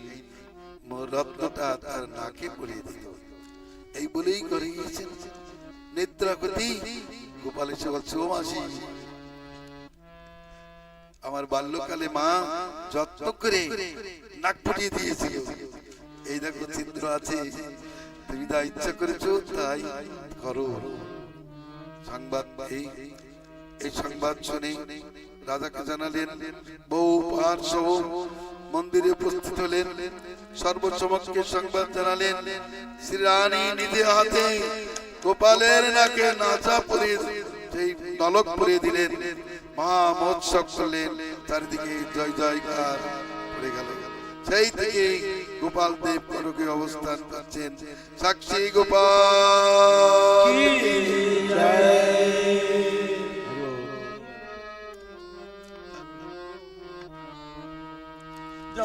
রত্নটা তার নাকে পরিয়ে দিল। এই বলেই করে গিয়েছেন নিদ্রাগতি। গোপাল এসে বলছে, ও মাসি, আমার বাল্যকালে মা যত্ন করে নাক ফুটিয়ে দিয়েছিল, এই দেখো ছিদ্র আছে, তুমি যা ইচ্ছা করেছো তাই করো। সংবাদ এই সংবাদ শুনে রাজাকে জানালেন। বউ পার সহ মন্দিরে উপস্থিত হলেন। সর্বসমক্ষে সংবাদ জানালেন। শ্রী রানী নিজে হাতে গোপালের নাকে নাচা পরিয়ে সেই নলক পরিয়ে দিলেন। মহা মহোৎসব করলেন, চারিদিকে জয় জয়কার পড়ে গেল। সেই থেকে গোপাল দেব নরকে অবস্থান করছেন। সাক্ষী গোপাল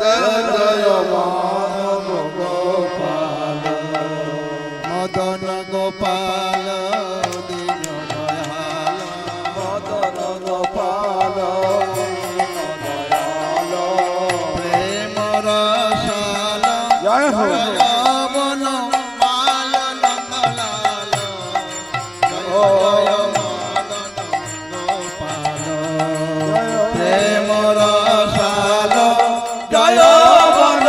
জয় জয় গোপাল মদন গোপাল দীন দয়াল মদন গোপাল দয়াল প্রেম রসাল জয় হো বন মাল নন্দলাল জয় মদন গোপাল প্রেম রসাল জয় বন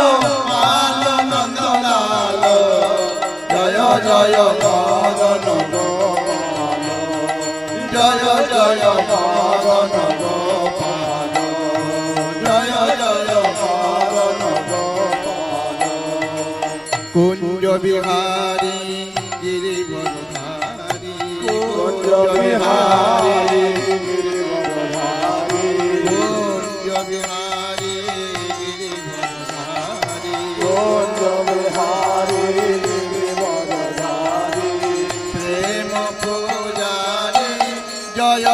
মাল নন্দলাল জয় জয় মদন গোপাল জয় জয় মদন গোপাল জয় জয় মদন গোপাল কুঞ্জ বিহারী গিরিবরধারী কুঞ্জ বিহারী গিরিবরধারী কুঞ্জ বিহারী গিরিবরধারী কুঞ্জ বিহারী গিরিবরধারী প্রেম পূজারী জয়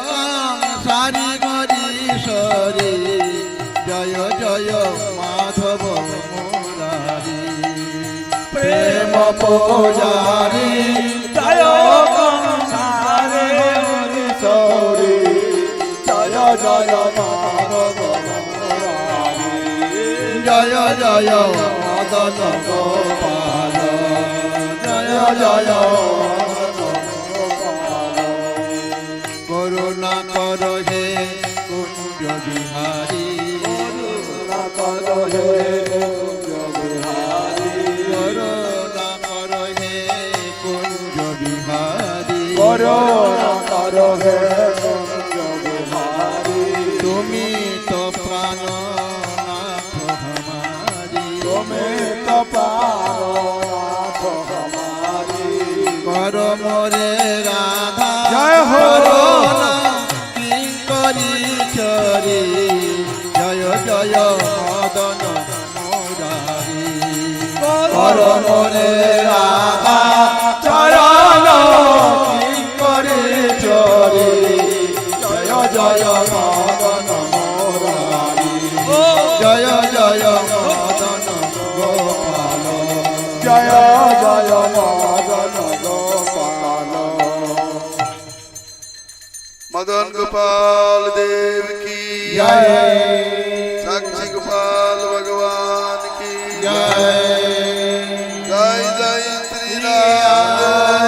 কাংসারী গরীশ্বরী জয় জয় মাধব মুরারী প্রেম পূজারী জয় কংসারে হরিশৌরী জয় জয় মাধব মুরারী জয় জয় মদন গোপাল জয় জয় করুণা কর হে কুঞ্জ বিহারী করুণা কর হে কুঞ্জ বিহারী করুণা কর হে কুঞ্জ বিহারী করুণা কর হে কুঞ্জ বিহারী তুমি তো প্রাণনাথ হমারি তুমি তো প্রাণনাথ হমারি কর মোরে রাধা জয় হো। করুণা কি করি চরি জয় জয় মদন মুরারি কর মোরে রাধা চরণ কি করি চরি জয় জয় মদন মুরারি জয় জয় মদন গোপাল জয় জয় মদন গোপাল मदन गोपाल देव की जय साक्षी गोपाल भगवान की जय जय जय श्री राम।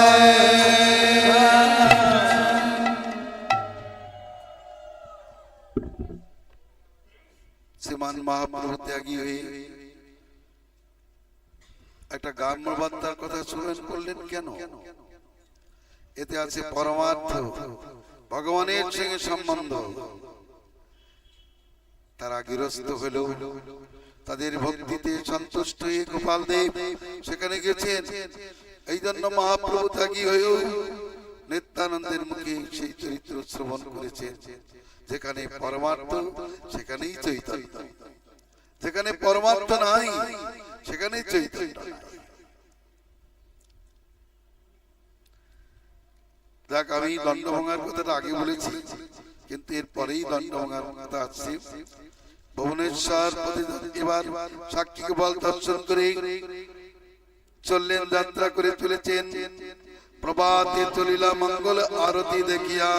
শ্রীমান মহাপ্রভু ত্যাগী হয়ে একটা গাম্য বার্তার কথা স্মরণ করলেন কেন? এতে আছে পরমার্থ, ভগবানের সঙ্গে সম্বন্ধ। তারা গৃহস্থ হলো, তাদের ভক্তিতে সন্তুষ্ট হয়ে গোপাল দেব সেখানে গেছেন। এই জন্য মহাপ্রভু ত্যাগী হয়েও নিত্যানন্দের মুখে সেই চরিত্র শ্রবণ করেছেন। যেখানে পরমার্থ সেখানেই চৈতন্য, যেখানে পরমার্থ নাই সেখানেই চৈতন্য। দেখ, আমি দণ্ড ভাঙার কথাটা আগে বলেছি, কিন্তু এরপরেই দণ্ড ভাঙার কথা আসছে। ভুবনেশ্বর এবার সাক্ষী গোপাল দর্শন করে চললেন, যাত্রা করে চলেছেন। প্রভাতে চলিলা মঙ্গল আরতি দেখিয়া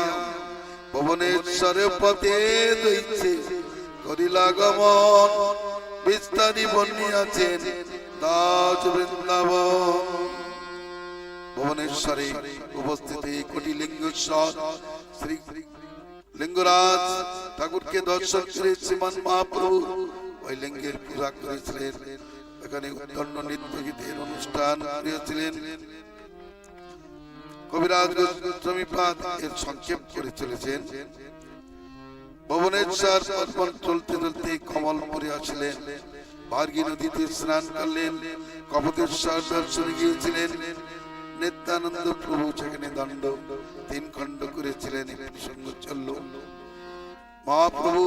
ভুবনেশ্বরে পথে দইছে করিলা গমন। বিস্তারি বর্ণিয়াছেন দাস বৃন্দাবন। ভুবনেশ্বরে উপস্থিত কোটি লিঙ্গেশ্বর শ্রী লিঙ্গরাজ ঠাকুরকে দর্শন করে শ্রীমান মহাপ্রভু ওই লিঙ্গের পূজা করেছিলেন। এখানে উত্তন্ন নৃত্য গীতের অনুষ্ঠান করেছিলেন। কবিরাজ গোস্বামীপাদ এর সংক্ষেপ করে চলেছেন। ভুবনেশ্বর চলতে চলতে কমলপুরে আসলেন, ভার্গী নদীতে স্নান করলেন, কপতেশ্বর দর্শনে গিয়েছিলেন। নিত্যানন্দ প্রভু সেখানে দণ্ড 3 খণ্ড করেছিলেন। প্রসঙ্গ চলল, মহাপ্রভু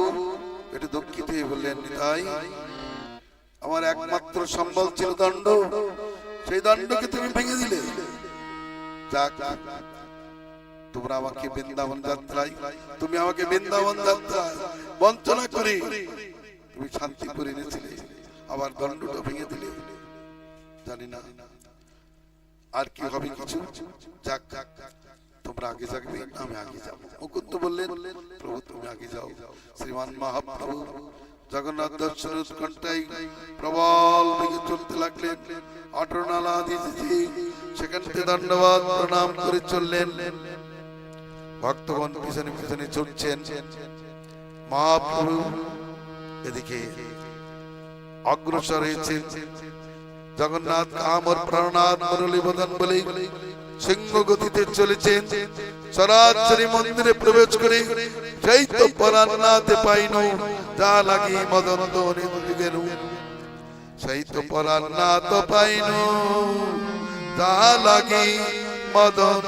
একটু দুঃখিত হয়ে বললেন, নিতাই, আমার একমাত্র সম্বল ছিল দণ্ড, সেই দণ্ডকে তুমি ভেঙে দিলে। যাক, তোমরা আমাকে বৃন্দাবন যাত্রায়, তুমি আমাকে বৃন্দাবন যাত্রায় বঞ্চনা করে তুমি শান্তি করে এনেছিলে, আবার দণ্ডটা ভেঙে দিলে। জানি না আর কি হবে কিছু। যাক, তোমরা আগে যাবে, আমি আগে যাব। মুকুন্দ বললেন, প্রভু তুমি আগে যাও। শ্রীমান মহাপ্রভু জগন্নাথ দর্শন উৎকণ্ঠায় প্রবল বেগে চলতে লাগলেন। আটনালা দিয়েছে, সেখান থেকে দণ্ডবাদ প্রণাম করে চললেন। ভক্তগণ পিছনে পিছনে ছুটছেন। মহাপ্রভু এদিকে অগ্রসর হয়েছেন। জগন্নাথ কামর প্রাণনাথ মুরলী বদন বলে সিংহ গতিতে চলেছেন। সরাসরি মন্দিরে প্রবেশ করে সেই তো পরান্নাতে পাইন, যা লাগি মদন দোনে গেল। সেই তো পরাণ না তো পাইন যাহা লাগি মদন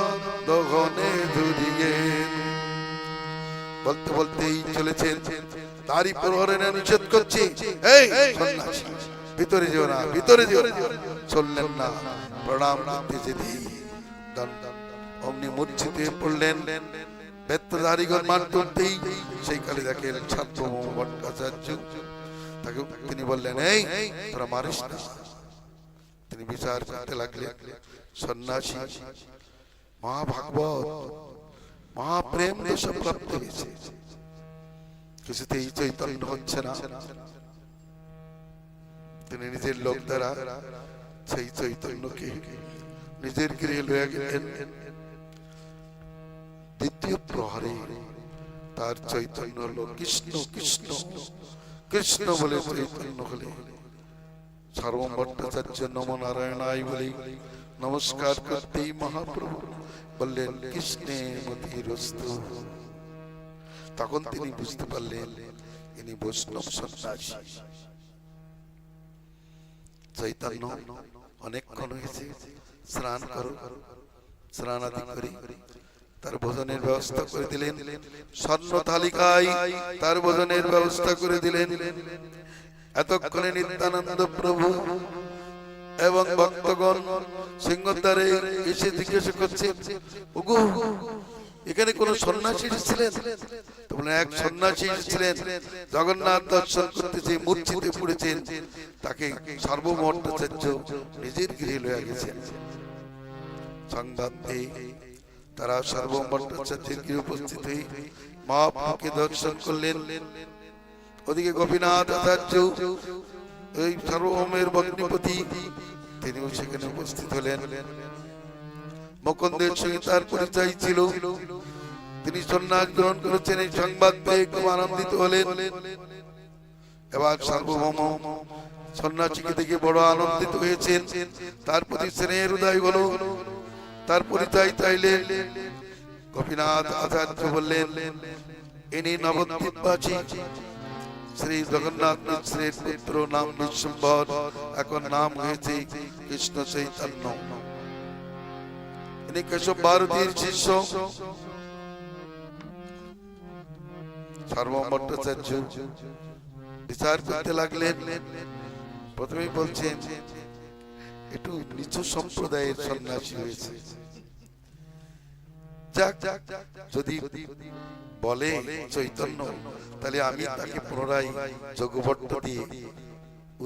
দহনে ধরিয়ে। বলতে বলতেই চলেছেন, তারই প্রহরণে নিষেধ করছি, এই সন্ন্যাসী ভিতরে যেও না, ভিতরে যেও না। চললেন না, প্রণাম করতে যেতেই অমনি মূর্ছিত হয়ে পড়লেন। বেত্রধারীগণ মান করতেই সেই কালে দেখেন সার্বভৌম ভট্টাচার্য, তাকে তিনি বললেন, এই তোরা মারিস না। তিনি বিচার করতে লাগলেন, সন্ন্যাসী মহাভাগবত মহাপ্রেম দেশে প্রাপ্ত হয়েছে, কিছুতেই চৈতন্য হচ্ছে না। তিনি নিজের লোক দ্বারা সেই চৈতন্যকে নিজের গৃহে লইয়া গেলেন। দ্বিতীয় প্রহরে তার চৈতন্য হলো কৃষ্ণ কৃষ্ণ কৃষ্ণ বলে চৈতন্য হলে সার্বভৌম ভট্টাচার্য নমো নারায়ণায় বলে নমস্কার করতেই মহাপ্রভু বললেন, কৃষ্ণে মতিরস্তু। তখন তিনি বুঝতে পারলেন ইনি বৈষ্ণব সন্ন্যাসী। চৈতন্য অনেকক্ষণ হয়েছে, স্নান করো। স্নান আদি করে তার ভোজনের ব্যবস্থা করে দিলেন, স্বর্ণ তালিকায় তার ভোজনের ব্যবস্থা করে দিলেন। এতক্ষণে নিত্যানন্দ প্রভু এবং ভক্তগণ সিংহদ্বারে এসে জিজ্ঞাসা করছে, ওগো এখানে কোন সন্ন্যাসী ছিলেন? তোমরা এক সন্ন্যাসী ছিলেন, জগন্নাথ দর্শন করতে যে মূর্ছিতে পড়েছেন, তাকে সার্বভৌম ভট্টাচার্য নিজের গৃহে লইয়া গেছেন। সংবাদ পেয়ে তারা সার্বভৌম ভট্টাচার্যের গৃহে উপস্থিত হয়ে মহাপ্রভুকে দর্শন করলেন। ওদিকে গোপীনাথ আচার্য এই সার্বভৌমের ভগ্নিপতি, তিনিও সেখানে উপস্থিত হলেন। মুকুন্দের সঙ্গে তার পরিচয় ছিল, তিনি সন্ন্যাস গ্রহণ করেছেন। এই সংবাদ পেয়ে খুব আনন্দিত হলেন। এবার সার্বভৌম সন্ন্যাসীকে দেখে বড় আনন্দিত হয়েছেন, তার প্রতি স্নেহের উদয় হলো। তার পরিচয় চাইলেন। গোপীনাথ আচার্য বললেন, ইনি নবদ্বীপবাসী শ্রী জগন্নাথ মিশ্রের পুত্র, নাম বিশ্বম্ভর, এখন নাম হয়েছে কৃষ্ণ চৈতন্য। ইনি কেশব ভারতীর শিষ্য। সার্বভৌম ভট্টাচার্য বিচার করতে লাগলেন। প্রথমে বলছেন একটু নিচু সম্প্রদায়ের সন্ন্যাসী হয়েছে, যাক যদি বলে চৈতন্য, তাহলে আমি তাকে পুনরায় যোগভট্ট দিয়ে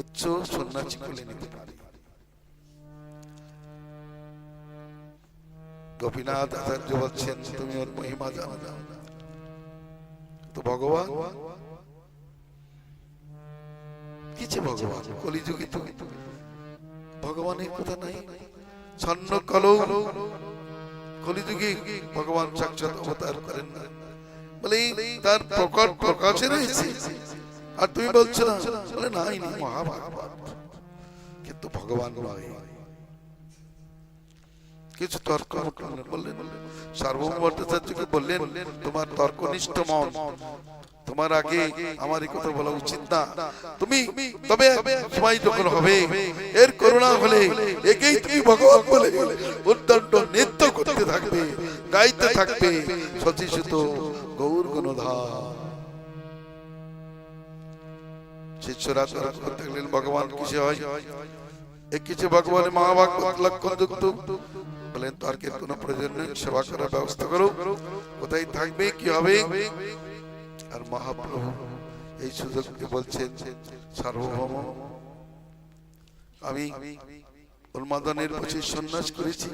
উচ্চ সন্ন্যাসী করে নিতে পারি। গোপীনাথ আচার্য বলছেন, তুমি ওর মহিমা জানো না, তো ভগবান কিছু ভগবান কলিযুগে তো ভগবানের কথা নাই। ছন্ন কলৌ কলিযুগে ভগবান সাক্ষাৎ অবতার করেন না বলে তার প্রকট প্রকাশে রয়েছে, আর তুমি বলছো না? বলে না, ইনি মহাভাগবত, কিন্তু ভগবান নয়। কিছু তর্ক বললেন। সার্বভৌম ভট্টাচার্যকে বললেন, তোমার তর্কনিষ্ঠ মন, তোমার আগে আমার এই কথা বলা উচিত না। তুমি তবে সময় যখন হবে, এর করুণা হলে একেই তুমি ভগবান বলে উদ্দণ্ড নৃত্য করতে থাকবে, গাইতে থাকবে শচীসুত গৌর গুণধাম। শিষ্যরা তর্ক করতে গেলেন, ভগবান কিসে হয়? কিছু ভগবানের মহাভাগবত লক্ষণ যুক্ত। বলেন তর্কের কোনো প্রয়োজন নেই, সেবা করার ব্যবস্থা করো, কোথায় থাকবে, কি হবে। আর মহাপ্রভু এই সুযোগকে বলছেন, সার্বভৌম আমি উন্মাদনের বসে সন্ন্যাস করেছি,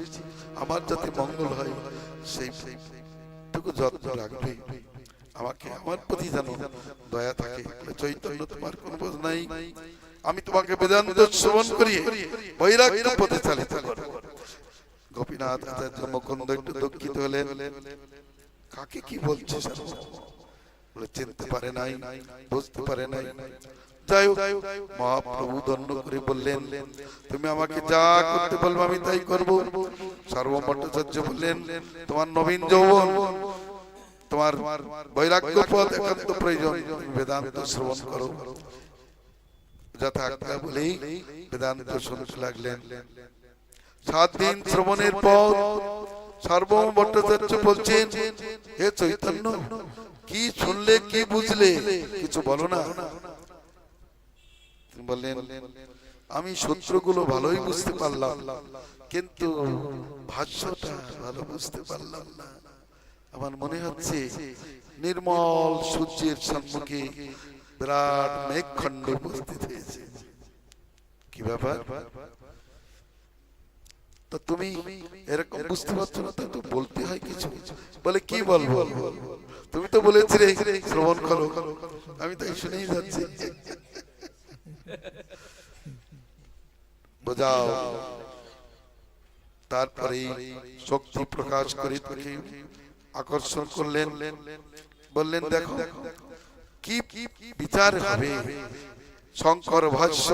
আমার যাতে মঙ্গল হয় সেইটুকু যত্ন রাখবে। আমাকে আমার প্রতি যেন দয়া থাকে। চৈতন্য তোমার কোন বোধ নাই, আমি তোমাকে বেদান্ত শ্রবণ করিয়ে বৈরাগ্য পথে চালিত করব। গোপীনাথ আচার্য মুকুন্দ একটু দুঃখিত হলেন, কাকে কি বলছে চিনতে পারে নাই, বুঝতে পারে নাই। যাই হোক, মহাপ্রভু দণ্ড করে বললেন, তুমি আমাকে যা করতে বলবো আমি তাই করব। সার্বভৌম ভট্টাচার্য বললেন, তোমার নবীন যৌবন, তোমার বৈরাগ্য পথ একান্ত প্রয়োজন, তুমি বেদান্ত শ্রবণ করো। যথাজ্ঞা বলেই বেদান্ত শুনতে লাগলেন। 7 দিন শ্রবণের পর সার্বভৌম ভট্টাচার্য বলছেন, হে চৈতন্য, কি শুনলে, কি বুঝলে, কিছু বলো না। বললেন, আমি সূত্রগুলো ভালোই বুঝতে পারলাম, কিন্তু ভাষ্যটা ভালো বুঝতে পারলাম না। আমার মনে হচ্ছে নির্মল সূর্যের সম্মুখে বিরাট মেঘখণ্ড উপস্থিত হয়েছে। কি ব্যাপার? তো তুমি এরকম বুঝতে পারছো না, তো বলতে হয় কিছু। বলে, কি বলবো? তুমি তো বলেছিলে শ্রবণ করো, আমি তাই শুনেই যাচ্ছি। বোঝাও। তারপরে শক্তি প্রকাশ করে তাকে আকর্ষণ করলেন। বললেন, দেখো কি বিচার হবে। শঙ্কর ভাষ্য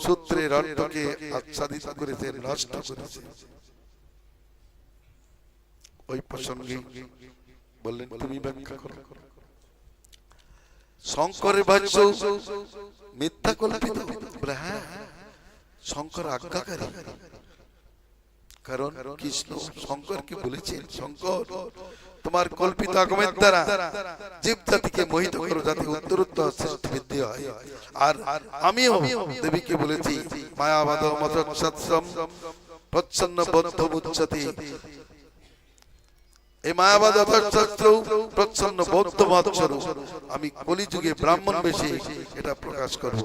সূত্রের অর্থকে আচ্ছাদিত করেছে, নষ্ট করেছে। ওই প্রসঙ্গে বললেন, তুমি ব্যাখ্যা করো। শঙ্করের ভাষ্য মিথ্যা কল্পিত। হ্যাঁ, শঙ্কর আজ্ঞাকারী। কারণ কৃষ্ণ শঙ্করকে বলেছেন, শঙ্কর তোমার কল্পিত আগমের দ্বারা জীব জাতিকে মোহিত করো, যাতে উত্তরোত্তর সৃষ্টি বৃদ্ধি হয়। আর আমিও দেবীকে বলেছি, মায়াবাদ মৎসৎসম প্রচ্ছন্ন বদ্ধ মুচ্যতে। এই মায়াবাদ অথর্শাস্ত্র প্রচ্ছন্ন বৌদ্ধ মৎস্বরূপ আমি কলিযুগে ব্রাহ্মণ বেশে এটা প্রকাশ করব।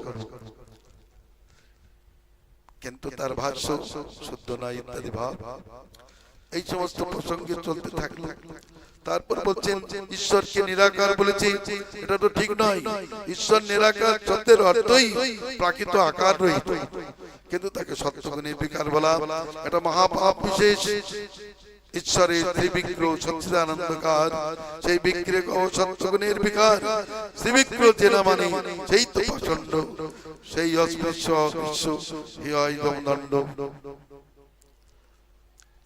কিন্তু তার ভাষ্য শুদ্ধ নয় ইত্যাদি ভাব। এই সমস্ত প্রসঙ্গে চলতে থাকলো। তারপর বলছেন, ঈশ্বরকে নিরাকার বলেছে, এটা তো ঠিক নয়। ঈশ্বর নিরাকার শব্দের অর্থই প্রাকৃত আকার রহিত, কিন্তু তাকে সত্যগুণের বিকার বলা এটা মহাপাপ বিশেষ। ঈশ্বরের ত্রিবিগ্রহ সচ্চিদানন্দকার, সেই বিগ্রহ সত্যগুণের বিকার। ত্রিবিগ্রহ জেনা মানে সেই তো প্রচন্ড, সেই অস্পৃশ্য বিশ্ব হিয়ম দণ্ড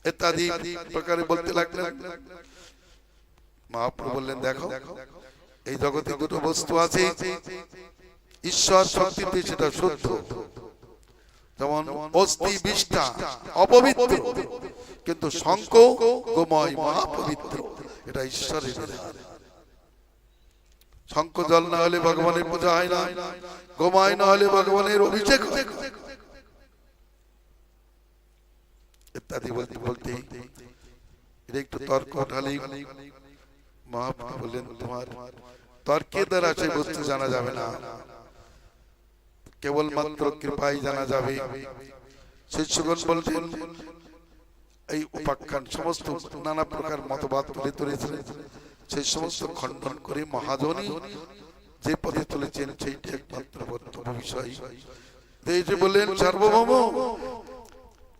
ইত্যাদি প্রকারে বলতে লাগলেন। মহাপ্রভু বললেন, দেখো এই জগতে দুটো বস্তু আছে, ঈশ্বর শক্তিতে সেটা শুদ্ধ, যেমন অস্থি বিষ্ঠা অপবিত্র, কিন্তু শঙ্খ গোময় মহাপবিত্র, এটা ঈশ্বরের বিধান। শঙ্খ জল না হলে ভগবানের পূজা হয় না, গোময় না হলে ভগবানের অভিষেক হয় না, ইত্যাদি বলতে বলতে এটা একটু তর্ক ঢালি। মহাপ্রভু বললেন, তোমার তর্কের দ্বারা সেই বস্তু জানা যাবে না, কেবলমাত্র কৃপাই জানা যাবে। শিষ্যগণ বলছেন, এই উপাখ্যান সমস্ত নানা প্রকার মতবাদ তুলে ধরেছিলেন, সেই সমস্ত খণ্ডন করে মহাজনী যে পথে চলেছেন সেইটি একমাত্র বক্তব্য বিষয়। বললেন, সার্বভৌম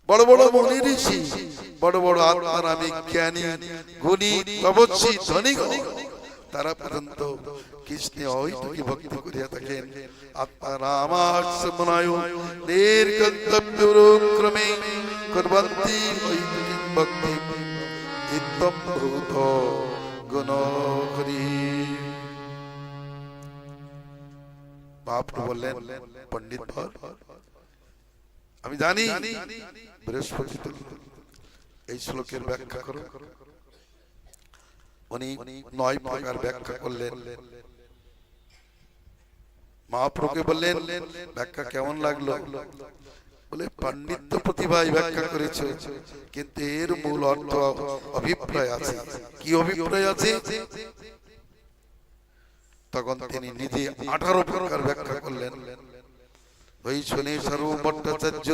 বড় বড় মুনি ঋষি, বড় বড় আত্মারামী জ্ঞানী গুণী তপস্বী ধনী, তারা পর্যন্ত কৃষ্ণে অহৈতুকী ভক্তি করিয়া থাকেন। আত্মারামার্সমনায় নির্গন্তব্যক্রমে কুর্বন্তি অহৈতুকী ভক্তি ইত্যম ভূত গুণহরি। মহাপ্রভু বললেন, পণ্ডিত ভর, আমি জানি বৃহস্পতি এই শ্লোকের ব্যাখ্যা করো। উনি 9 প্রকার ব্যাখ্যা করলেন। মহাপ্রভুকে বললেন, ব্যাখ্যা কেমন লাগলো? বলে, পাণ্ডিত্য প্রতিভায় ব্যাখ্যা করেছে, কিন্তু এর মূল অর্থ অভিপ্রায় আছে। কি অভিপ্রায় আছে? তখন তিনি নিজে 18 প্রকার ব্যাখ্যা করলেন। ওই শুনে সার্বভৌম ভট্টাচার্য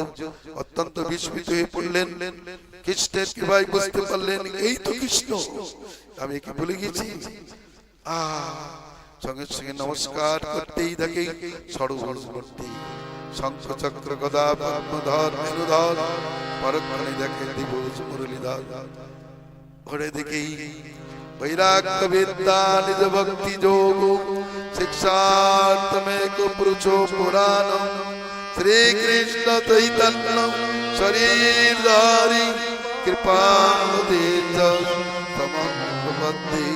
অত্যন্ত বিস্মিত হয়ে পড়লেন। কৃষ্ণের কৃপায় বুঝতে পারলেন, এই তো কৃষ্ণ, আমি কি ভুলে গেছি? সঙ্গে সঙ্গে নমস্কার করতেই থাকে সর্বমূর্তি শঙ্খ চক্র গদা পদ্মধর মেরুধর, পরক্ষণে দেখে দিবস মুরলীধর। ঘরে দেখেই বৈরাগ্য বিদ্যা নিজ ভক্তি যোগ শিক্ষার্থমেক পুরুষো পুরাণ শ্রীকৃষ্ণ চৈতন্য শরীরধারী কৃপানুদেশ সমবদ্ধি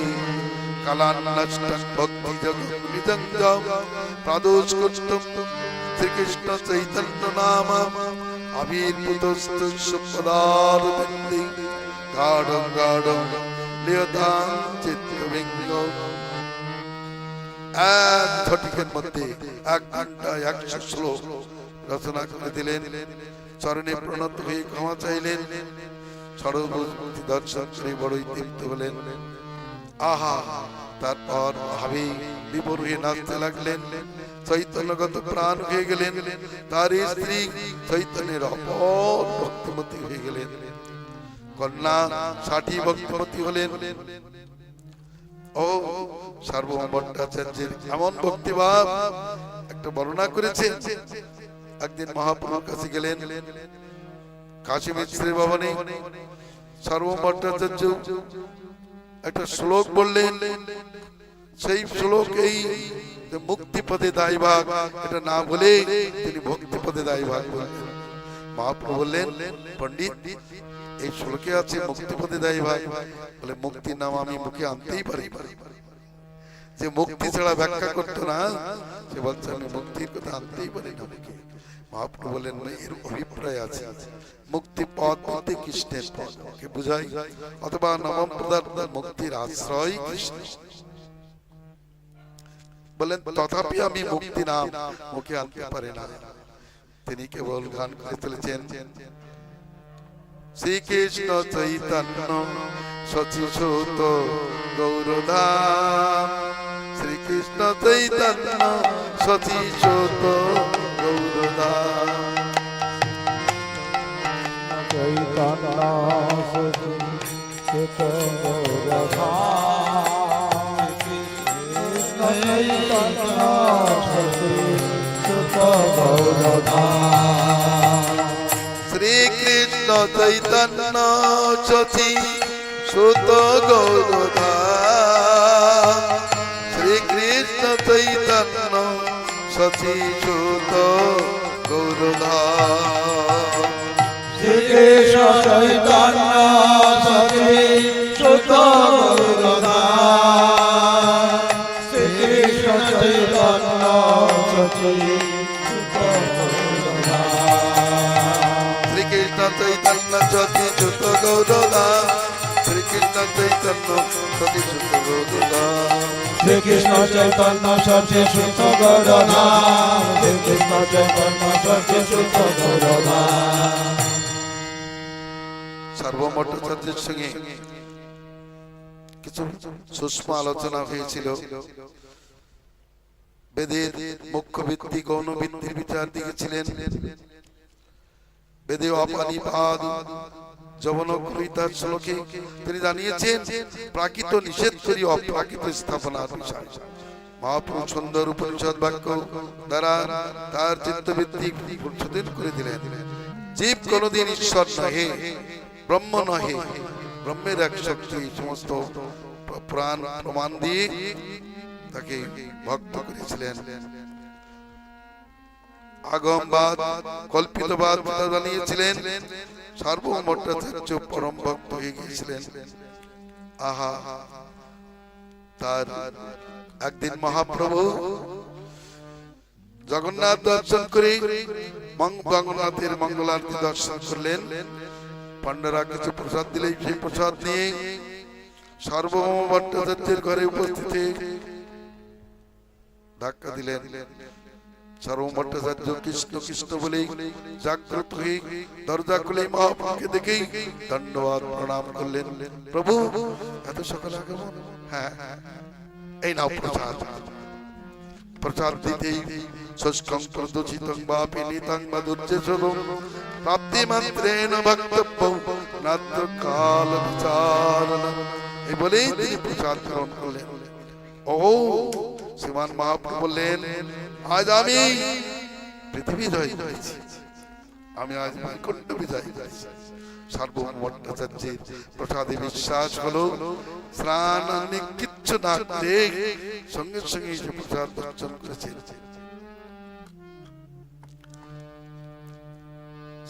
কালান্নষ্টং ভক্তি জগৎ নিজঙ্গম প্রাদোষ কুষ্টম শ্রীকৃষ্ণ চৈতন্য নাম আবির্ভূতস্তু সুপদার বিন্দে গাঢ়ং গাঢ়ং লিয়তাং চিত্তবিঙ্গ। এক ঘটিকের মধ্যে 1 ঘন্টা 100 শ্লোক রচনা করে দিলেন। চরণে প্রণত হয়ে ক্ষমা চাইলেন। সর্বভূতি দর্শন করে বড়ই তৃপ্ত হলেন। আহা, তারপর ভাবে বিভোর হয়ে নাচতে লাগলেন। চৈতন্যগত প্রাণ হয়ে গেলেন। তার স্ত্রী চৈতন্যের অপর ভক্তিমতী হয়ে গেলেন। কন্যা 60 ভক্তিমতী হলেন। ও সার্বভৌম ভট্টাচার্যের এমন ভক্তিভাব একটা বর্ণনা করেছেন। একদিন মহাপ্রভুর কাছে গেলেন কাশী মিশ্রের ভবনে। সার্বভৌম ভট্টাচার্য একটা শ্লোক বললেন। সেই শ্লোক এই মুক্তিপদে দায়ভাগ এটা না বলে তিনি ভক্তিপদে দায়ভাগ বললেন। মহাপ্রভু বললেন, পণ্ডিত এই শ্লোকে আছে মুক্তিপদে দায়ভাগ। বলে মুক্তির নাম আমি মুখে আনতেই পারি। যে মুক্তি ছাড়া ব্যাখ্যা করতো না সে বলছে আমি মুক্তির কথা আনতেই পারি না মুখে। মহাপ্রভু বলেন এর অভিপ্রায় আছে মুক্তি পদ বলতে কৃষ্ণের পদ কে বুঝাই, অথবা নবম পদার্থ মুক্তির আশ্রয় কৃষ্ণ। বলেন তথাপি আমি মুক্তি নাম মুখে আনতে পারে না। তিনি কেবল গান করে চলেছেন, শ্রীকৃষ্ণ চৈতন্য সচিসূত গৌরধাম, শ্রীকৃষ্ণ চৈতন্য সচিসূত গৌরধাম। চৈতন্য সচিসূত গৌরধাম, চৈতন্য সচিসূত গৌরধাম। শ্রীকৃষ্ণ চৈতন্য সচি সুত গৌরধাম, শ্রীকৃষ্ণ চৈতন্য সচি সুত গৌরধাম। শ্রীকৃষ্ণ চৈতন্য সচি সুত গৌরধাম, শ্রীকৃষ্ণ চৈতন্য সচি সুত গৌরধাম। শ্রীকৃষ্ণ চৈতন্য সচি সুত গৌরধাম, শ্রীকৃষ্ণ চৈতন্য সচি সুত গৌরধাম। শ্রীকৃষ্ণ চৈতন্য সচি সুত গৌরধাম, শ্রীকৃষ্ণ চৈতন্য সচি সুত গৌরধাম। সার্বভৌম ভট্টাচার্যের সঙ্গে কিছু সূক্ষ্ম আলোচনা হয়েছিল। বেদের মুখ্য ভিত্তি গৌণ ভিত্তির বিচার দিয়েছিলেন। বেদে অপানিপাদ যবনকৃতার শ্লোকে তিনি জানিয়েছেন প্রাকৃত নিষেধ করি অপ্রাকৃত স্থাপনার বিষয়। মহাপ্রভু সুন্দর উপনিষদ বাক্য দ্বারা তার চিত্তভিত্তিক সংশোধন করে দিলেন। জীব কোনদিন ঈশ্বর নহে, ব্রহ্ম নহে, ব্রহ্মের এক শক্তি সমস্ত পুরাণ প্রমাণ দিয়ে তাকে ভক্ত করেছিলেন। আগমবাদ কল্পিতবাদ জানিয়েছিলেন। সার্বভৌম ভট্টাচার্য পরম ভক্ত হয়ে গিয়েছিলেন। আহা, তার একদিন মহাপ্রভু জগন্নাথ দর্শন করে জগন্নাথের মঙ্গলারতি দর্শন করলেন। পান্ডারা কিছু প্রসাদ দিলে সেই প্রসাদ নিয়ে সার্বভৌম ভট্টাচার্যের ঘরে উপস্থিত ধাক্কা দিলেন। সার্বভৌম ভট্টাচার্য কৃষ্ণ কৃষ্ণ বলে জাগ্রত হয়ে দরজা খুলে মহাপ্রভুকে দেখেই দণ্ডবাদ প্রণাম করলেন। প্রভু এত সকালে আগমন? হ্যাঁ, এই নাও প্রসাদ। প্রসাদ দিতেই শুষ্কং প্রদূষিতং বা পিনিতং মধুর্যেশ্বরং প্রাপ্তি মন্ত্রেণ ভক্তব্যং নাত্র কাল বিচারণং। এই বলেই তিনি প্রসাদ গ্রহণ করলেন। ও শ্রীমান মহাপ্রভু বললেন, আজ আমি পৃথিবী জয় করেছি, আমি আজ বৈকুণ্ঠ বিজয় করেছি। সার্বভৌম ভট্টাচার্যের প্রসাদে বিশ্বাস হলো। স্নান কিচ্ছু না করে সঙ্গে সঙ্গে প্রসাদ দর্শন করেছেন।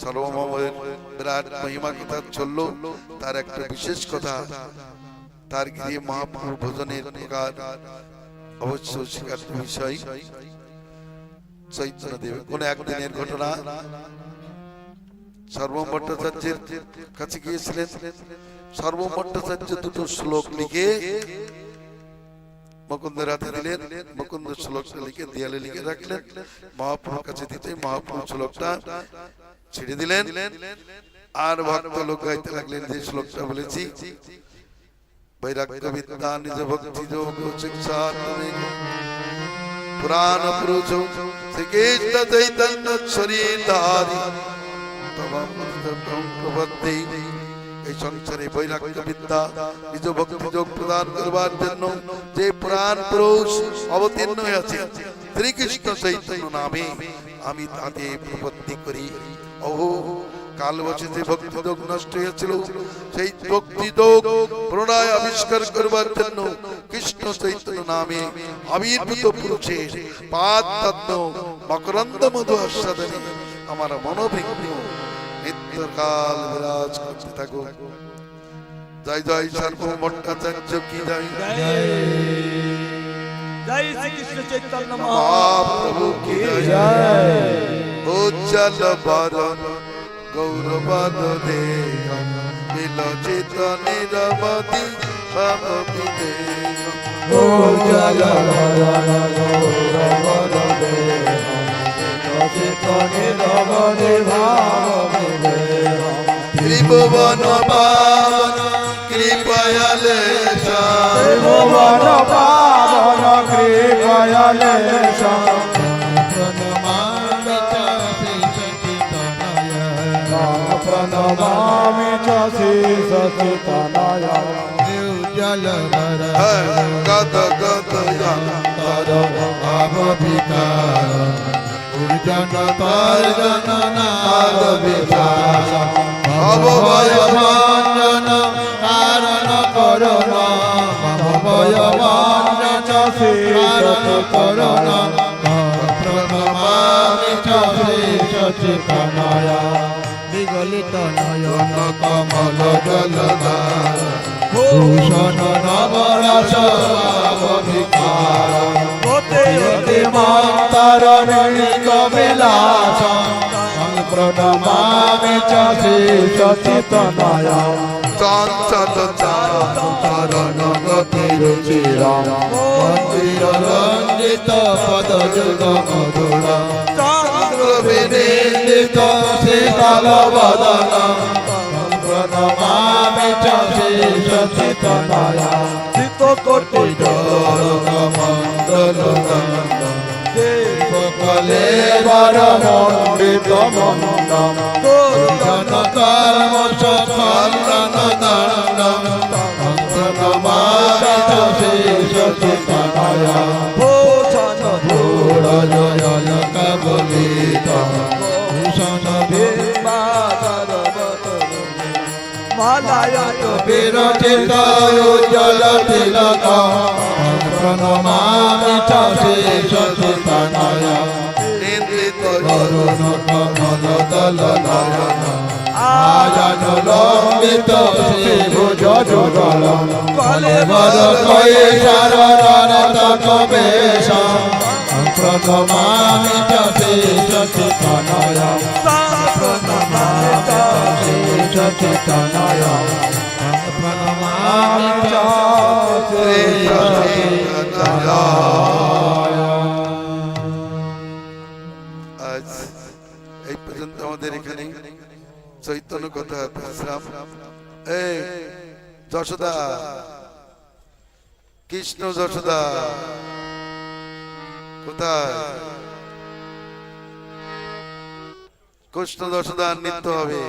সার্বভৌমের বিরাট মহিমা কথা চললো। তার একটা বিশেষ কথা, তার গৃহে মহাপ্রভু ভোজনের প্রকার অবশ্য স্বীকার্য বিষয়। চৈতন্যদেব। কোন একদিনের ঘটনা, সর্বম ভট্টাচার্যের কাছে গিয়েছিলেন। সর্বম ভট্টাচার্য দুটো শ্লোক লিখে মুকুন্দের হাতে দিলেন। মুকুন্দ শ্লোকটা লিখে দেয়ালে লিখে রাখলেন। মহাপ্রভুর কাছে দিতে মহাপ্রভু শ্লোকটা ছেড়ে দিলেন। আর ভক্ত লোক গাইতে লাগলেন যে শ্লোকটা বলেছি, বৈরাগ্য বিদ্যা নিজ ভক্তি যোগ শিক্ষা পুরাণ পুরুষ শ্রীকৃষ্ণ চৈতন্য শরীরধারী প্রবর্তী। এই সংসারে বৈরাগ্য বিদ্যা নিজ ভক্তি যোগ প্রদান করবার জন্য যে পুরাণ পুরুষ অবতীর্ণ হয়েছে শ্রীকৃষ্ণ চৈতন্য নামে, আমি তাতে প্রবর্তি করি। ওহো, কাল বসে যে ভক্তি যোগ নষ্ট হয়েছিল, সেই ভক্তি যোগ পুনরায় আবিষ্কার করবার জন্য কৃষ্ণ চৈতন্য নামে আবির্ভূত পুরুষের পাদপদ্ম মকরন্দ মধু আস্বাদনে আমার মনোবৃত্তি নিত্যকাল বিরাজ করতে থাকো। জয় জয় সর্বম ভট্টাচার্য কি জয়, জয় শ্রীকৃষ্ণ চৈতন্য মহাপ্রভু কি জয়। উজ্জ্বল বরণ গৌরবদ দেহ বিলচিত নিরবধি ভাব বিদেহ। উজ্জ্বল বরণ গৌরবদ দেহ বিলচিত নিরবধি ভাব বিদেহ। ত্রিভুবন পাবন কৃপয়ালেশ, ত্রিভুবন পাবন কৃপয়ালেশ। প্রণমামি চ শ্রী সচিতানয়। উজ্জ্বল গদ গদ তর ভাব বিকার উর্জন তর্জন নাদ বিকাশ। ভবভয় ভঞ্জন কারণ করণ ভবভয় ভঞ্জন কারণ করণ। প্রণমামি চ শ্রী সচিতানয়। বিগলিত নয়ন কমল জলধার ভূষণ নবরস বিকার। হতে মন্তর বিলাস প্রণমামি চ শ্রী সচিতনয়। চঞ্চল চরণ গতি রুচির মন্দির রঞ্জিত পদ যুগ মধুর। বিনিন্দিত শীতল বদন প্রণমামি চ শ্রী সচিতনয়। চিত কোটি মণ্ডল কলে বর মণ্ডিত মণ্ডম। জন কর্ম সফলন দণ্ডম প্রণমামি চ শ্রী সচিতনয়। ভূষণ ভূর জয় কবলিত ভূষণ বিরচিত উজ্জ্বল তিলক প্রণমামি চ শ্রী সচিতনয়। করুণ কমল দল নয়ন আজন লম্বিত শ্রী ভুজ যুগল। কলেবর কৈশার রণতক বেশ প্রণমামি চ শ্রী সচিতনয়। প্রণমামি চ শ্রী সচিতনয়। প্রণমামি চ শ্রী সচিতনয়। আজ এই পর্যন্ত আমাদের এখানে চৈতন্য কথা বিশ্রাম। এই যশোদা, কৃষ্ণ যশোদা কোথায়? কৃষ্ণ যশোদা নৃত্য হবে।